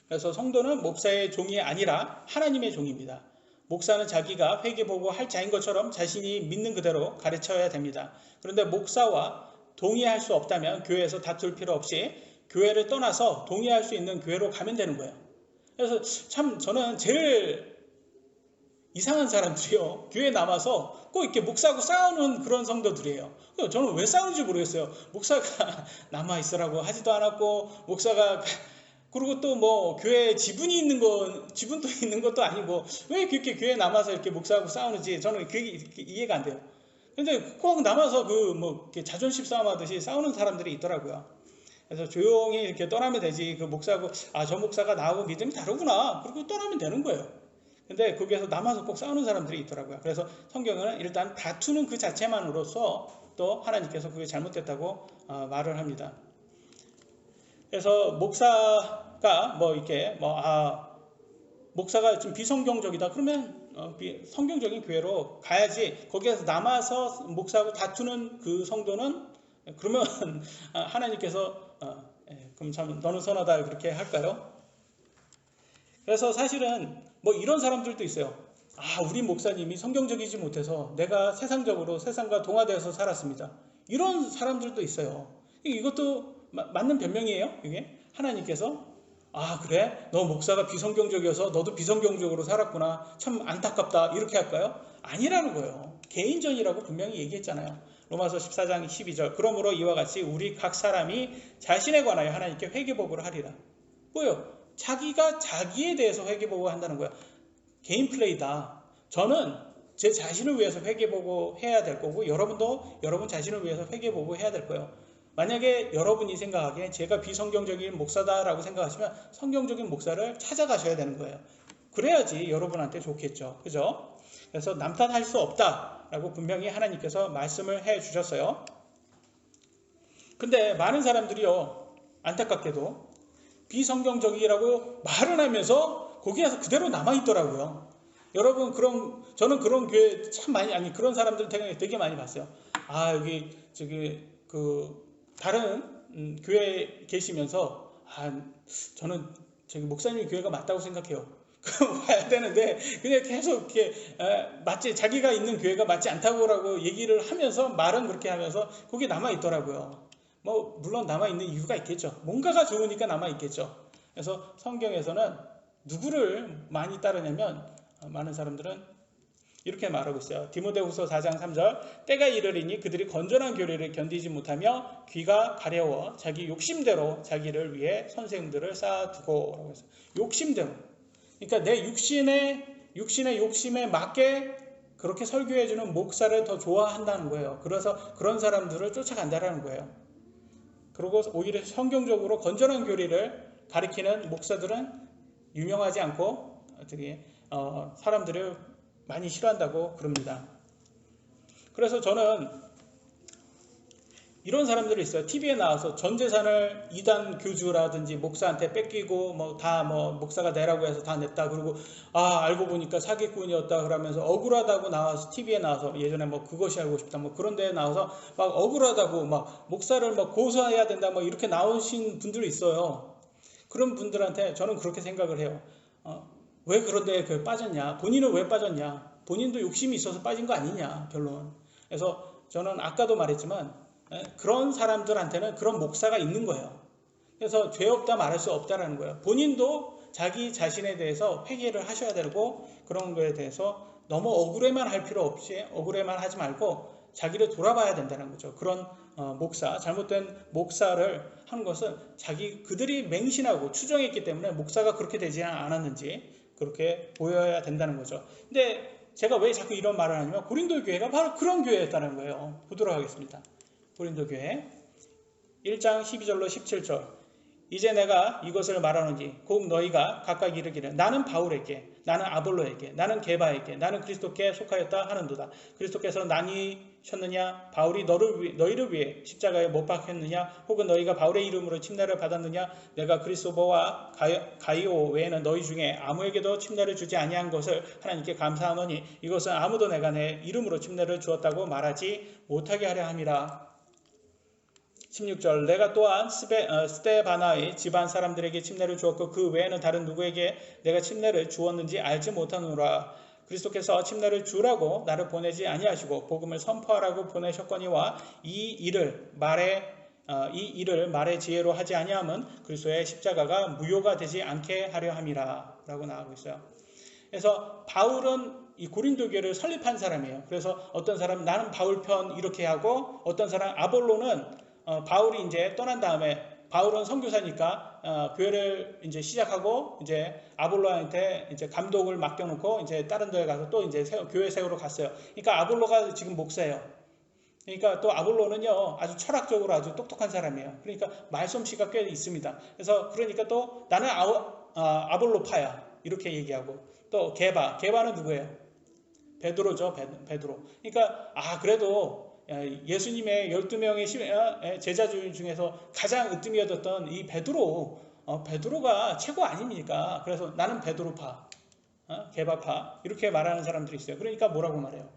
그래서 성도는 목사의 종이 아니라 하나님의 종입니다. 목사는 자기가 회개보고 할 자인 것처럼 자신이 믿는 그대로 가르쳐야 됩니다. 그런데 목사와 동의할 수 없다면 교회에서 다툴 필요 없이 교회를 떠나서 동의할 수 있는 교회로 가면 되는 거예요. 그래서 참 저는 제일 이상한 사람들이요. 교회에 남아서 꼭 이렇게 목사하고 싸우는 그런 성도들이에요. 저는 왜 싸우는지 모르겠어요. 목사가 남아있으라고 하지도 않았고 목사가 그리고 또 교회에 지분도 있는 것도 아니고 왜 그렇게 교회에 남아서 이렇게 목사하고 싸우는지 저는 그게 이해가 안 돼요. 근데 꼭 남아서 자존심 싸움하듯이 싸우는 사람들이 있더라고요. 그래서 조용히 이렇게 떠나면 되지. 그 목사하고 저 목사가 나하고 믿음이 다르구나. 그리고 떠나면 되는 거예요. 근데 거기에서 남아서 꼭 싸우는 사람들이 있더라고요. 그래서 성경은 일단 다투는 그 자체만으로서 또 하나님께서 그게 잘못됐다고 말을 합니다. 그래서 목사가 목사가 좀 비성경적이다. 그러면 성경적인 교회로 가야지. 거기에서 남아서 목사하고 다투는 그 성도는 그러면 하나님께서 그럼 참 너는 선하다 그렇게 할까요? 그래서 사실은 이런 사람들도 있어요. 우리 목사님이 성경적이지 못해서 내가 세상과 동화되어서 살았습니다. 이런 사람들도 있어요. 이것도 맞는 변명이에요. 이게 하나님께서 그래? 너 목사가 비성경적이어서 너도 비성경적으로 살았구나. 참 안타깝다. 이렇게 할까요? 아니라는 거예요. 개인전이라고 분명히 얘기했잖아요. 로마서 14장 12절. 그러므로 이와 같이 우리 각 사람이 자신에 관하여 하나님께 회개보고를 하리라. 뭐예요? 자기가 자기에 대해서 회개보고 한다는 거예요. 개인 플레이다. 저는 제 자신을 위해서 회개보고 해야 될 거고 여러분도 여러분 자신을 위해서 회개보고 해야 될 거예요. 만약에 여러분이 생각하기에 제가 비성경적인 목사다라고 생각하시면 성경적인 목사를 찾아가셔야 되는 거예요. 그래야지 여러분한테 좋겠죠. 그죠? 그래서 남탓할 수 없다라고 분명히 하나님께서 말씀을 해 주셨어요. 근데 많은 사람들이요, 안타깝게도 비성경적이라고 말을 하면서 거기에서 그대로 남아있더라고요. 여러분, 저는 그런 교회 참 많이, 그런 사람들 되게 많이 봤어요. 다른 교회에 계시면서 저는 저기 목사님 교회가 맞다고 생각해요. 그럼 와야 되는데 그냥 계속 이렇게 자기가 있는 교회가 맞지 않다고라고 얘기를 하면서 말은 그렇게 하면서 거기 남아 있더라고요. 물론 남아 있는 이유가 있겠죠. 뭔가가 좋으니까 남아 있겠죠. 그래서 성경에서는 누구를 많이 따르냐면 많은 사람들은 이렇게 말하고 있어요. 디모데후서 4장 3절 때가 이르리니 그들이 건전한 교리를 견디지 못하며 귀가 가려워 자기 욕심대로 자기를 위해 선생들을 쌓아두고 라고 해서 욕심대로, 그러니까 내 육신의 욕심에 맞게 그렇게 설교해주는 목사를 더 좋아한다는 거예요. 그래서 그런 사람들을 쫓아간다는 거예요. 그리고 오히려 성경적으로 건전한 교리를 가리키는 목사들은 유명하지 않고 사람들을 많이 싫어한다고 그럽니다. 그래서 저는 이런 사람들이 있어요. TV에 나와서 전 재산을 이단 교주라든지 목사한테 뺏기고 목사가 내라고 해서 다 냈다. 그리고 알고 보니까 사기꾼이었다 그러면서 억울하다고 나와서 TV에 나와서 예전에 그것이 알고 싶다 그런 데에 나와서 막 억울하다고 목사를 고소해야 된다 이렇게 나오신 분들이 있어요. 그런 분들한테 저는 그렇게 생각을 해요. 왜 그런 데에 빠졌냐? 본인은 왜 빠졌냐? 본인도 욕심이 있어서 빠진 거 아니냐? 결론. 그래서 저는 아까도 말했지만 그런 사람들한테는 그런 목사가 있는 거예요. 그래서 죄 없다 말할 수 없다라는 거예요. 본인도 자기 자신에 대해서 회개를 하셔야 되고 그런 거에 대해서 너무 억울해만 할 필요 없이 억울해만 하지 말고 자기를 돌아봐야 된다는 거죠. 그런 잘못된 목사를 하는 것은 그들이 맹신하고 추정했기 때문에 목사가 그렇게 되지 않았는지 그렇게 보여야 된다는 거죠. 근데 제가 왜 자꾸 이런 말을 하냐면 고린도 교회가 바로 그런 교회였다는 거예요. 보도록 하겠습니다. 고린도 교회 1장 12절로 17절. 이제 내가 이것을 말하노니 곧 너희가 각각 이르기를 나는 바울에게, 나는 아볼로에게, 나는 게바에게, 나는 그리스도께 속하였다 하는도다. 그리스도께서 나뉘셨느냐? 바울이 너희를 위해 십자가에 못 박혔느냐? 혹은 너희가 바울의 이름으로 침례를 받았느냐? 내가 그리스도와 가이오 외에는 너희 중에 아무에게도 침례를 주지 아니한 것을 하나님께 감사하노니 이것은 아무도 내가 내 이름으로 침례를 주었다고 말하지 못하게 하려 함이라. 16절 내가 또한 스데바나의 집안 사람들에게 침례를 주었고 그 외에는 다른 누구에게 내가 침례를 주었는지 알지 못하노라. 그리스도께서 침례를 주라고 나를 보내지 아니하시고 복음을 선포하라고 보내셨거니와 이 일을 말의 지혜로 하지 아니함은 그리스도의 십자가가 무효가 되지 않게 하려 함이라 라고 나오고 있어요. 그래서 바울은 이 고린도 교회를 설립한 사람이에요. 그래서 어떤 사람은 나는 바울 편 이렇게 하고 어떤 사람 아볼로는 바울이 이제 떠난 다음에 바울은 선교사니까 교회를 이제 시작하고 이제 아볼로한테 이제 감독을 맡겨놓고 이제 다른 데에 가서 또 이제 교회 세우러 갔어요. 그러니까 아볼로가 지금 목사예요. 그러니까 또 아볼로는요 아주 철학적으로 아주 똑똑한 사람이에요. 그러니까 말솜씨가 꽤 있습니다. 그러니까 또 나는 아볼로파야 이렇게 얘기하고, 또 게바는 누구예요? 베드로죠. 베드로. 그러니까 그래도 예수님의 12명의 제자 중에서 가장 으뜸이었던 이 베드로가 최고 아닙니까? 그래서 나는 베드로파, 게바파 이렇게 말하는 사람들이 있어요. 그러니까 뭐라고 말해요?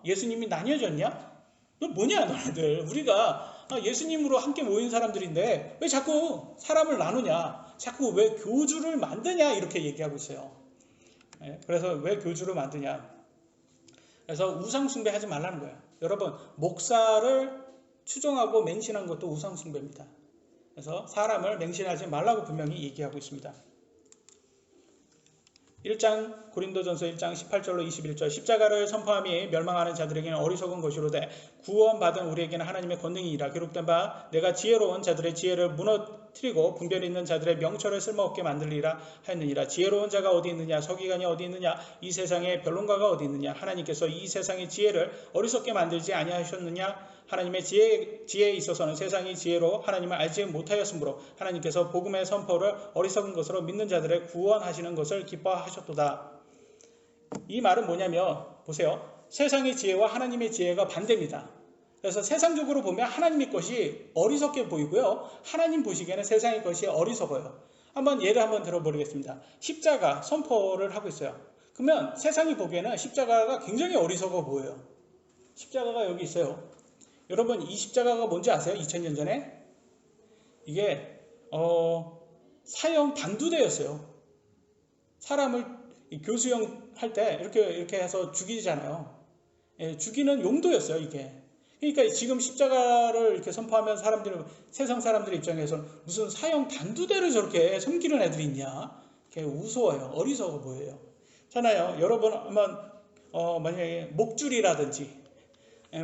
예수님이 나뉘어졌냐? 너 뭐냐 너네들. 우리가 예수님으로 함께 모인 사람들인데 왜 자꾸 사람을 나누냐, 자꾸 왜 교주를 만드냐 이렇게 얘기하고 있어요. 그래서 왜 교주를 만드냐, 그래서 우상숭배 하지 말라는 거예요. 여러분, 목사를 추종하고 맹신한 것도 우상숭배입니다. 그래서 사람을 맹신하지 말라고 분명히 얘기하고 있습니다. 1장 고린도전서 1장 18절로 21절, 십자가를 선포함이 멸망하는 자들에게는 어리석은 것이로되 구원받은 우리에게는 하나님의 권능이니라. 기록된 바 내가 지혜로운 자들의 지혜를 무너뜨리고 분별 있는 자들의 명철을 쓸모없게 만들리라 하였느니라. 지혜로운 자가 어디 있느냐, 서기관이 어디 있느냐, 이 세상의 변론가가 어디 있느냐. 하나님께서 이 세상의 지혜를 어리석게 만들지 아니하셨느냐. 하나님의 지혜에 있어서는 세상이 지혜로 하나님을 알지 못하였으므로 하나님께서 복음의 선포를 어리석은 것으로 믿는 자들의 구원하시는 것을 기뻐하셨도다. 이 말은 뭐냐면 보세요. 세상의 지혜와 하나님의 지혜가 반대입니다. 그래서 세상적으로 보면 하나님의 것이 어리석게 보이고요, 하나님 보시기에는 세상의 것이 어리석어요. 예를 한번 들어보겠습니다. 십자가 선포를 하고 있어요. 그러면 세상이 보기에는 십자가가 굉장히 어리석어 보여요. 십자가가 여기 있어요. 여러분, 이 십자가가 뭔지 아세요? 2000년 전에 이게 사형 단두대였어요. 사람을 교수형 할 때 이렇게 해서 죽이잖아요. 죽이는 용도였어요, 이게. 그러니까 지금 십자가를 이렇게 선포하면 세상 사람들 입장에서는 무슨 사형 단두대를 저렇게 섬기는 애들이 있냐? 이렇게 우스워요. 어리석어 보여요. 잖아요. 여러분 한번 만약에 목줄이라든지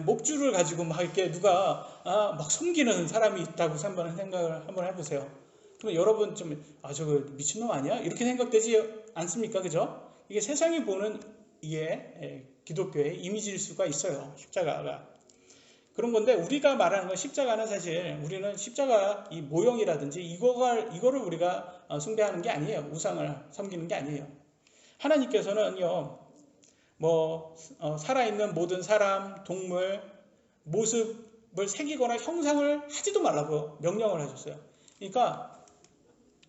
목줄을 가지고 막 이렇게 누가 막 섬기는 사람이 있다고 생각을 한번 해보세요. 그러면 여러분 좀 저거 미친놈 아니야? 이렇게 생각되지 않습니까? 그죠? 이게 세상이 보는 이게 기독교의 이미지일 수가 있어요. 십자가가. 그런 건데, 우리가 말하는 건 십자가는 사실 우리는 십자가 이 모형이라든지 이거를 우리가 숭배하는 게 아니에요. 우상을 섬기는 게 아니에요. 하나님께서는요, 살아있는 모든 사람, 동물, 모습을 새기거나 형상을 하지도 말라고 명령을 하셨어요. 그러니까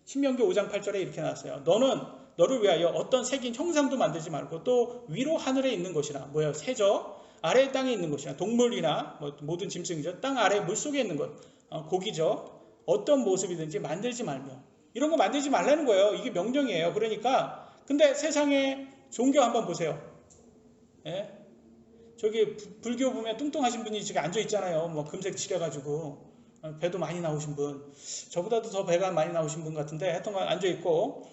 신명기 5장 8절에 이렇게 나왔어요. 너를 위하여 어떤 새긴 형상도 만들지 말고, 또 위로 하늘에 있는 것이나 새죠, 아래 땅에 있는 것이나 동물이나 모든 짐승이죠, 땅 아래 물속에 있는 것, 고기죠, 어떤 모습이든지 만들지 말며. 이런 거 만들지 말라는 거예요. 이게 명령이에요. 그러니까 근데 세상의 종교 한번 보세요. 저기 불교 보면 뚱뚱하신 분이 지금 앉아 있잖아요. 금색 칠해가지고 배도 많이 나오신 분, 저보다도 더 배가 많이 나오신 분 같은데 하여튼간 앉아 있고,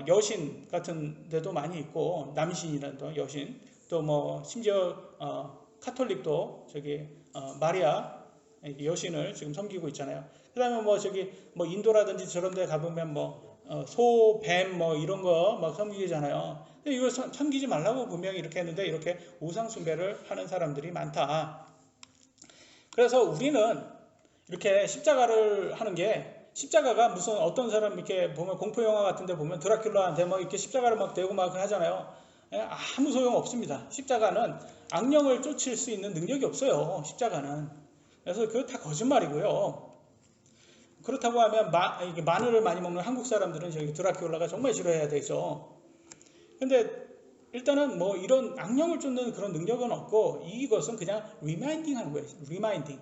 여신 같은 데도 많이 있고, 남신이라도 여신, 또 심지어 카톨릭도 마리아 여신을 지금 섬기고 있잖아요. 그다음에 인도라든지 저런 데 가보면 소, 뱀 이런 거 섬기잖아요. 근데 이걸 섬기지 말라고 분명히 이렇게 했는데, 이렇게 우상숭배를 하는 사람들이 많다. 그래서 우리는 이렇게 십자가를 하는 게, 십자가가 무슨 어떤 사람 이렇게 보면 공포 영화 같은 데 보면 드라큘라한테 이렇게 십자가를 대고 하잖아요. 아무 소용 없습니다. 십자가는 악령을 쫓을 수 있는 능력이 없어요. 십자가는. 그래서 그거 다 거짓말이고요. 그렇다고 하면 마늘을 많이 먹는 한국 사람들은 저기 드라큘라가 정말 싫어해야 되죠. 근데 일단은 이런 악령을 쫓는 그런 능력은 없고, 이것은 그냥 리마인딩 하는 거예요. 리마인딩.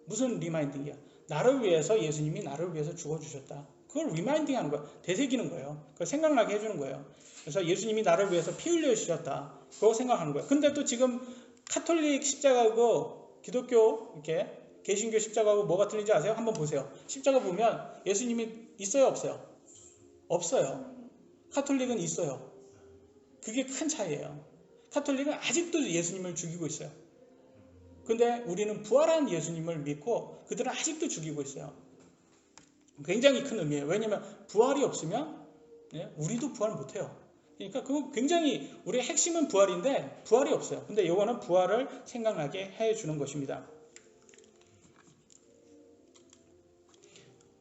무슨 리마인딩이야? 나를 위해서, 예수님이 나를 위해서 죽어주셨다. 그걸 리마인딩 하는 거야. 되새기는 거예요. 그걸 생각나게 해주는 거예요. 그래서 예수님이 나를 위해서 피 흘려주셨다. 그거 생각하는 거예요. 근데 또 지금 카톨릭 십자가고 기독교 이렇게 개신교 십자가하고 뭐가 틀린지 아세요? 한번 보세요. 십자가 보면 예수님이 있어요, 없어요? 없어요. 카톨릭은 있어요. 그게 큰 차이예요. 카톨릭은 아직도 예수님을 죽이고 있어요. 근데 우리는 부활한 예수님을 믿고 그들은 아직도 죽이고 있어요. 굉장히 큰 의미예요. 왜냐하면 부활이 없으면 우리도 부활 못해요. 그러니까 그거 굉장히 우리의 핵심은 부활인데 부활이 없어요. 근데 이거는 부활을 생각나게 해주는 것입니다.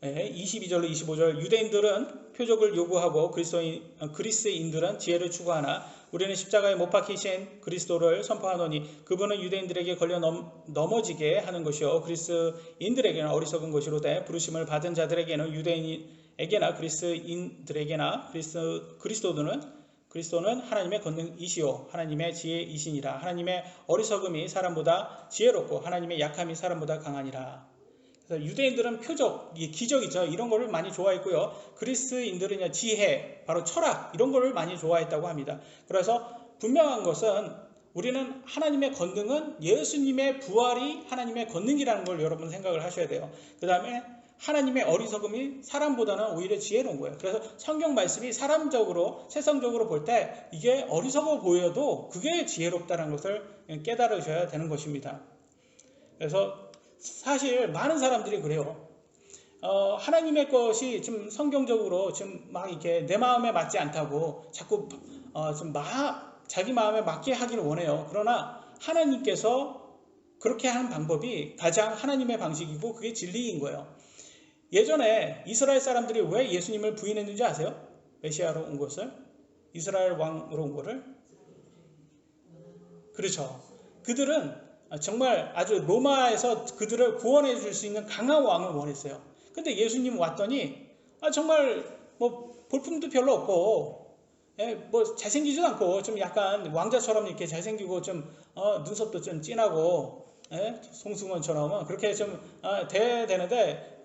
22절로 25절 유대인들은 표적을 요구하고 그리스인들은 지혜를 추구하나 우리는 십자가에 못 박히신 그리스도를 선포하노니 그분은 유대인들에게 걸려 넘어지게 하는 것이요 그리스인들에게는 어리석은 것이로되 부르심을 받은 자들에게는 유대인에게나 그리스인들에게나 그리스도는 하나님의 권능이시요 하나님의 지혜이시니라. 하나님의 어리석음이 사람보다 지혜롭고 하나님의 약함이 사람보다 강하니라. 그래서 유대인들은 표적, 기적이죠. 이런 거를 많이 좋아했고요. 그리스인들은 지혜, 바로 철학 이런 거를 많이 좋아했다고 합니다. 그래서 분명한 것은 우리는 하나님의 권능은 예수님의 부활이 하나님의 권능이라는 걸 여러분 생각을 하셔야 돼요. 그 다음에 하나님의 어리석음이 사람보다는 오히려 지혜로운 거예요. 그래서 성경 말씀이 사람적으로, 세상적으로 볼 때 이게 어리석어 보여도 그게 지혜롭다는 것을 깨달으셔야 되는 것입니다. 그래서 사실 많은 사람들이 그래요. 하나님의 것이 좀 성경적으로 좀 막 이렇게 내 마음에 맞지 않다고 자꾸 자기 마음에 맞게 하기를 원해요. 그러나 하나님께서 그렇게 하는 방법이 가장 하나님의 방식이고 그게 진리인 거예요. 예전에 이스라엘 사람들이 왜 예수님을 부인했는지 아세요? 메시아로 온 것을? 이스라엘 왕으로 온 것을? 그렇죠. 그들은 정말 아주 로마에서 그들을 구원해 줄 수 있는 강한 왕을 원했어요. 근데 예수님 왔더니 정말 뭐 볼품도 별로 없고 뭐 잘생기지도 않고 좀 약간 왕자처럼 이렇게 잘생기고 좀 눈썹도 좀 진하고 송승헌처럼 그렇게 좀 돼야 되는데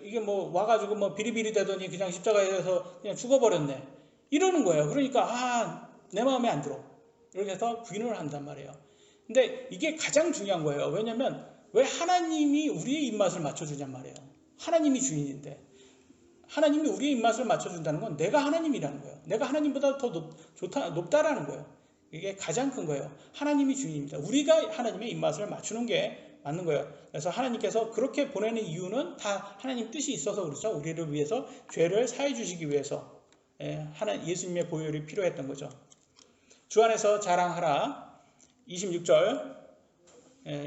이게 뭐 와가지고 뭐 비리비리 되더니 그냥 십자가에서 그냥 죽어버렸네 이러는 거예요. 그러니까 내 마음에 안 들어 이렇게 해서 부인을 한단 말이에요. 근데 이게 가장 중요한 거예요. 왜냐면 왜 하나님이 우리의 입맛을 맞춰주냔 말이에요. 하나님이 주인인데 하나님이 우리의 입맛을 맞춰준다는 건 내가 하나님이라는 거예요. 내가 하나님보다 더 높다라는 거예요. 이게 가장 큰 거예요. 하나님이 주인입니다. 우리가 하나님의 입맛을 맞추는 게 맞는 거예요. 그래서 하나님께서 그렇게 보내는 이유는 다 하나님 뜻이 있어서 그렇죠. 우리를 위해서 죄를 사해 주시기 위해서 예수님의 보혈이 필요했던 거죠. 주 안에서 자랑하라. 26절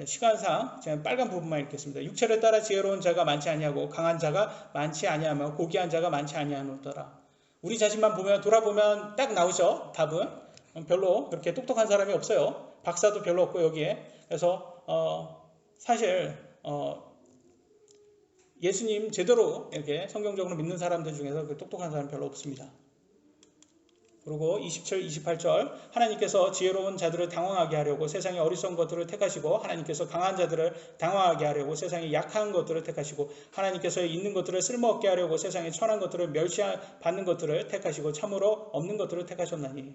시간상 제가 빨간 부분만 읽겠습니다. 육체를 따라 지혜로운 자가 많지 아니하고 강한 자가 많지 아니하며 고귀한 자가 많지 아니하노더라. 우리 자신만 돌아보면 딱 나오죠. 답은 별로 그렇게 똑똑한 사람이 없어요. 박사도 별로 없고 여기에. 그래서 사실 예수님 제대로 이렇게 성경적으로 믿는 사람들 중에서 그 똑똑한 사람 별로 없습니다. 그리고 27, 28절 하나님께서 지혜로운 자들을 당황하게 하려고 세상의 어리석은 것들을 택하시고 하나님께서 강한 자들을 당황하게 하려고 세상의 약한 것들을 택하시고 하나님께서 있는 것들을 쓸모없게 하려고 세상의 천한 것들을 멸시받는 것들을 택하시고 참으로 없는 것들을 택하셨나니.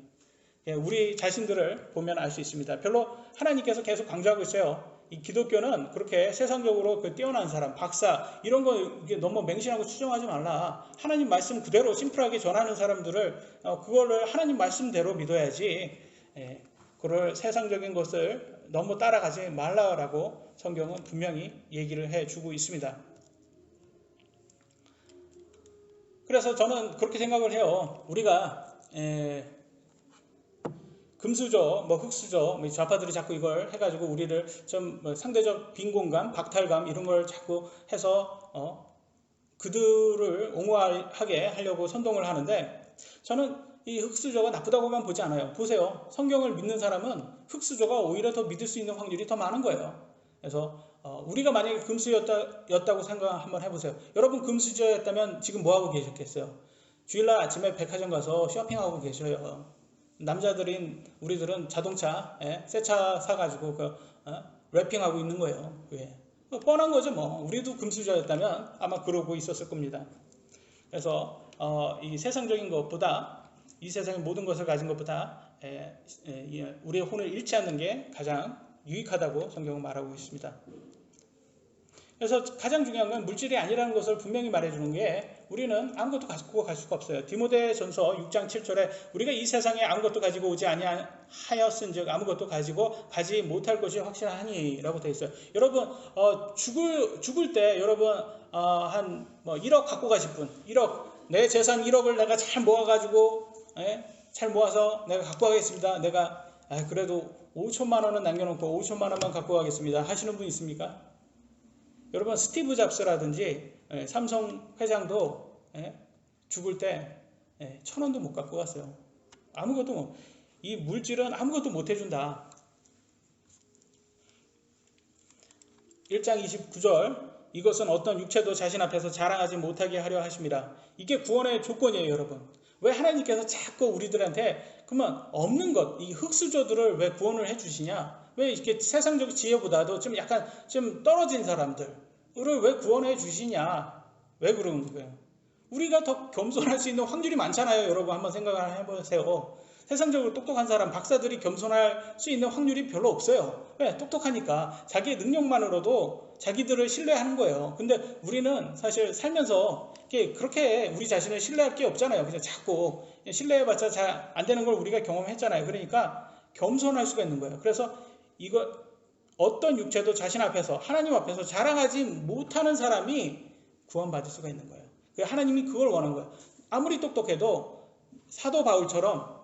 우리 자신들을 보면 알 수 있습니다. 별로 하나님께서 계속 강조하고 있어요. 이 기독교는 그렇게 세상적으로 뛰어난 사람, 박사 이런 거 이게 너무 맹신하고 추정하지 말라. 하나님 말씀 그대로 심플하게 전하는 사람들을 그거를 하나님 말씀대로 믿어야지. 그걸 세상적인 것을 너무 따라가지 말라라고 성경은 분명히 얘기를 해주고 있습니다. 그래서 저는 그렇게 생각을 해요. 우리가 금수저, 흙수저, 좌파들이 자꾸 이걸 해가지고 우리를 좀 상대적 빈곤감, 박탈감 이런 걸 자꾸 해서 그들을 옹호하게 하려고 선동을 하는데 저는 이 흙수저가 나쁘다고만 보지 않아요. 보세요. 성경을 믿는 사람은 흙수저가 오히려 더 믿을 수 있는 확률이 더 많은 거예요. 그래서 우리가 만약에 금수저였다고 생각 한번 해보세요. 여러분 금수저였다면 지금 뭐하고 계셨겠어요? 주일날 아침에 백화점 가서 쇼핑하고 계셔요. 남자들인 우리들은 자동차, 새 차 사가지고 랩핑하고 있는 거예요. 왜? 뻔한 거죠 뭐. 우리도 금수저였다면 아마 그러고 있었을 겁니다. 그래서 이 세상적인 것보다 이 세상의 모든 것을 가진 것보다 우리의 혼을 잃지 않는 게 가장 유익하다고 성경은 말하고 있습니다. 그래서 가장 중요한 건 물질이 아니라는 것을 분명히 말해주는 게 우리는 아무것도 가지고 갈 수가 없어요. 디모데전서 6장 7절에 우리가 이 세상에 아무것도 가지고 오지 아니하였은즉 아무것도 가지고 가지 못할 것이 확실하니 라고 되어 있어요. 여러분 죽을 때 여러분 한 1억 갖고 가실 분 1억 내 재산 1억을 내가 잘 모아가지고 잘 모아서 내가 갖고 가겠습니다. 내가 그래도 5천만 원은 남겨놓고 5천만 원만 갖고 가겠습니다. 하시는 분 있습니까? 여러분 스티브 잡스라든지 삼성 회장도 죽을 때 1,000원도 못 갖고 갔어요. 아무것도 이 물질은 아무것도 못 해준다. 1장 29절 이것은 어떤 육체도 자신 앞에서 자랑하지 못하게 하려 하십니다. 이게 구원의 조건이에요, 여러분. 왜 하나님께서 자꾸 우리들한테 그러면 없는 것, 이 흙수저들을 왜 구원을 해주시냐? 왜 이렇게 세상적 지혜보다도 좀 약간 좀 떨어진 사람들을 왜 구원해 주시냐? 왜 그러는 거예요? 우리가 더 겸손할 수 있는 확률이 많잖아요, 여러분. 한번 생각을 해보세요. 세상적으로 똑똑한 사람, 박사들이 겸손할 수 있는 확률이 별로 없어요. 왜? 똑똑하니까 자기의 능력만으로도 자기들을 신뢰하는 거예요. 근데 우리는 사실 살면서 그렇게 우리 자신을 신뢰할 게 없잖아요. 그냥 자꾸 신뢰해봤자 잘 안 되는 걸 우리가 경험했잖아요. 그러니까 겸손할 수가 있는 거예요. 그래서 이거 어떤 육체도 자신 앞에서 하나님 앞에서 자랑하지 못하는 사람이 구원받을 수가 있는 거예요. 하나님이 그걸 원한 거예요. 아무리 똑똑해도 사도 바울처럼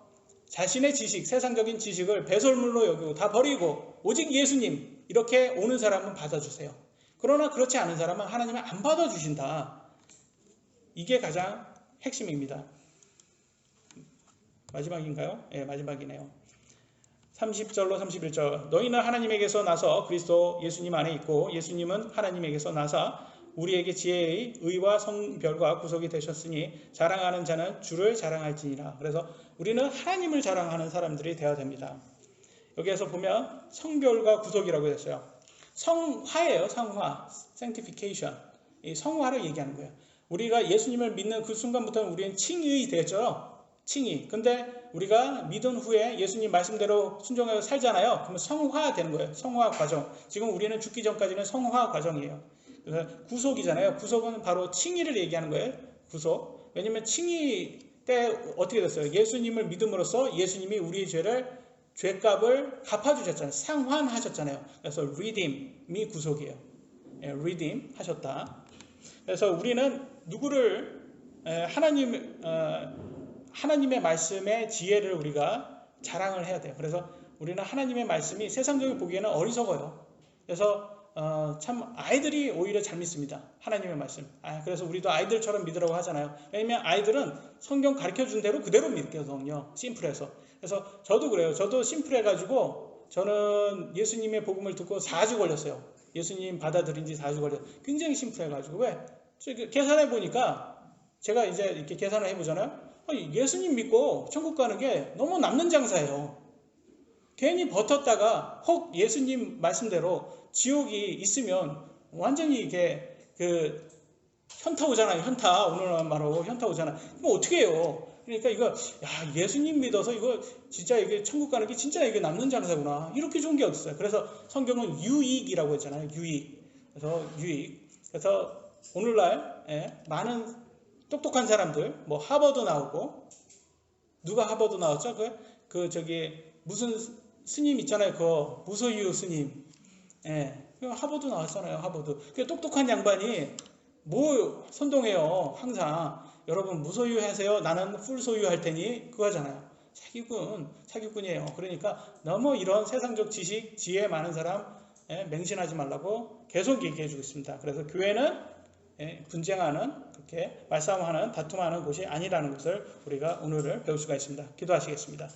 자신의 지식, 세상적인 지식을 배설물로 여기고 다 버리고 오직 예수님 이렇게 오는 사람은 받아주세요. 그러나 그렇지 않은 사람은 하나님은 안 받아주신다. 이게 가장 핵심입니다. 마지막인가요? 네, 마지막이네요. 30절로 31절 너희는 하나님에게서 나서 그리스도 예수님 안에 있고 예수님은 하나님에게서 나사 우리에게 지혜의 의와 성별과 구속이 되셨으니 자랑하는 자는 주를 자랑할지니라. 그래서 우리는 하나님을 자랑하는 사람들이 되어야 됩니다. 여기에서 보면 성별과 구속이라고 했어요. 성화예요. 성화, sanctification. 이 성화를 얘기하는 거예요. 우리가 예수님을 믿는 그 순간부터는 우리는 칭의 되죠. 칭의. 근데 우리가 믿은 후에 예수님 말씀대로 순종하고 살잖아요. 그러면 성화되는 거예요. 성화 과정. 지금 우리는 죽기 전까지는 성화 과정이에요. 구속이잖아요. 구속은 바로 칭의를 얘기하는 거예요. 구속. 왜냐면 칭의 때 어떻게 됐어요? 예수님을 믿음으로써 예수님이 우리의 죄값을 갚아주셨잖아요. 상환하셨잖아요. 그래서 redeem이 구속이에요. redeem 하셨다. 그래서 우리는 누구를 하나님의 말씀의 지혜를 우리가 자랑을 해야 돼요. 그래서 우리는 하나님의 말씀이 세상적으로 보기에는 어리석어요. 그래서 참 아이들이 오히려 잘 믿습니다. 하나님의 말씀. 그래서 우리도 아이들처럼 믿으라고 하잖아요. 왜냐면 아이들은 성경 가르쳐준 대로 그대로 믿거든요. 심플해서. 그래서 저도 그래요. 저도 심플해가지고 저는 예수님의 복음을 듣고 4주 걸렸어요. 예수님 받아들인 지 4주 걸렸어요. 굉장히 심플해가지고. 왜? 계산해 보니까 제가 이제 이렇게 계산을 해보잖아요. 예수님 믿고 천국 가는 게 너무 남는 장사예요. 괜히 버텼다가 혹 예수님 말씀대로 지옥이 있으면 완전히 이게 현타 오잖아요. 현타. 오늘 말로 현타 오잖아. 그럼 어떻게 해요? 그러니까 이거 예수님 믿어서 이거 진짜 이게 천국 가는 게 진짜 이게 남는 장사구나. 이렇게 좋은 게 어딨어요. 그래서 성경은 유익이라고 했잖아요. 유익. 그래서 유익. 그래서 오늘날 많은 똑똑한 사람들 뭐 하버드 나오고 누가 하버드 나왔죠? 무슨 스님 있잖아요. 그 무소유 스님. 하버드 나왔잖아요. 하버드. 그 똑똑한 양반이 뭐 선동해요. 항상 여러분 무소유 하세요. 나는 풀소유 할 테니 그거 하잖아요. 사기꾼이에요. 그러니까 너무 이런 세상적 지식, 지혜 많은 사람 맹신하지 말라고 계속 얘기해 주고 있습니다. 그래서 교회는 분쟁하는 그렇게 말싸움하는 다툼하는 곳이 아니라는 것을 우리가 오늘을 배울 수가 있습니다. 기도하시겠습니다.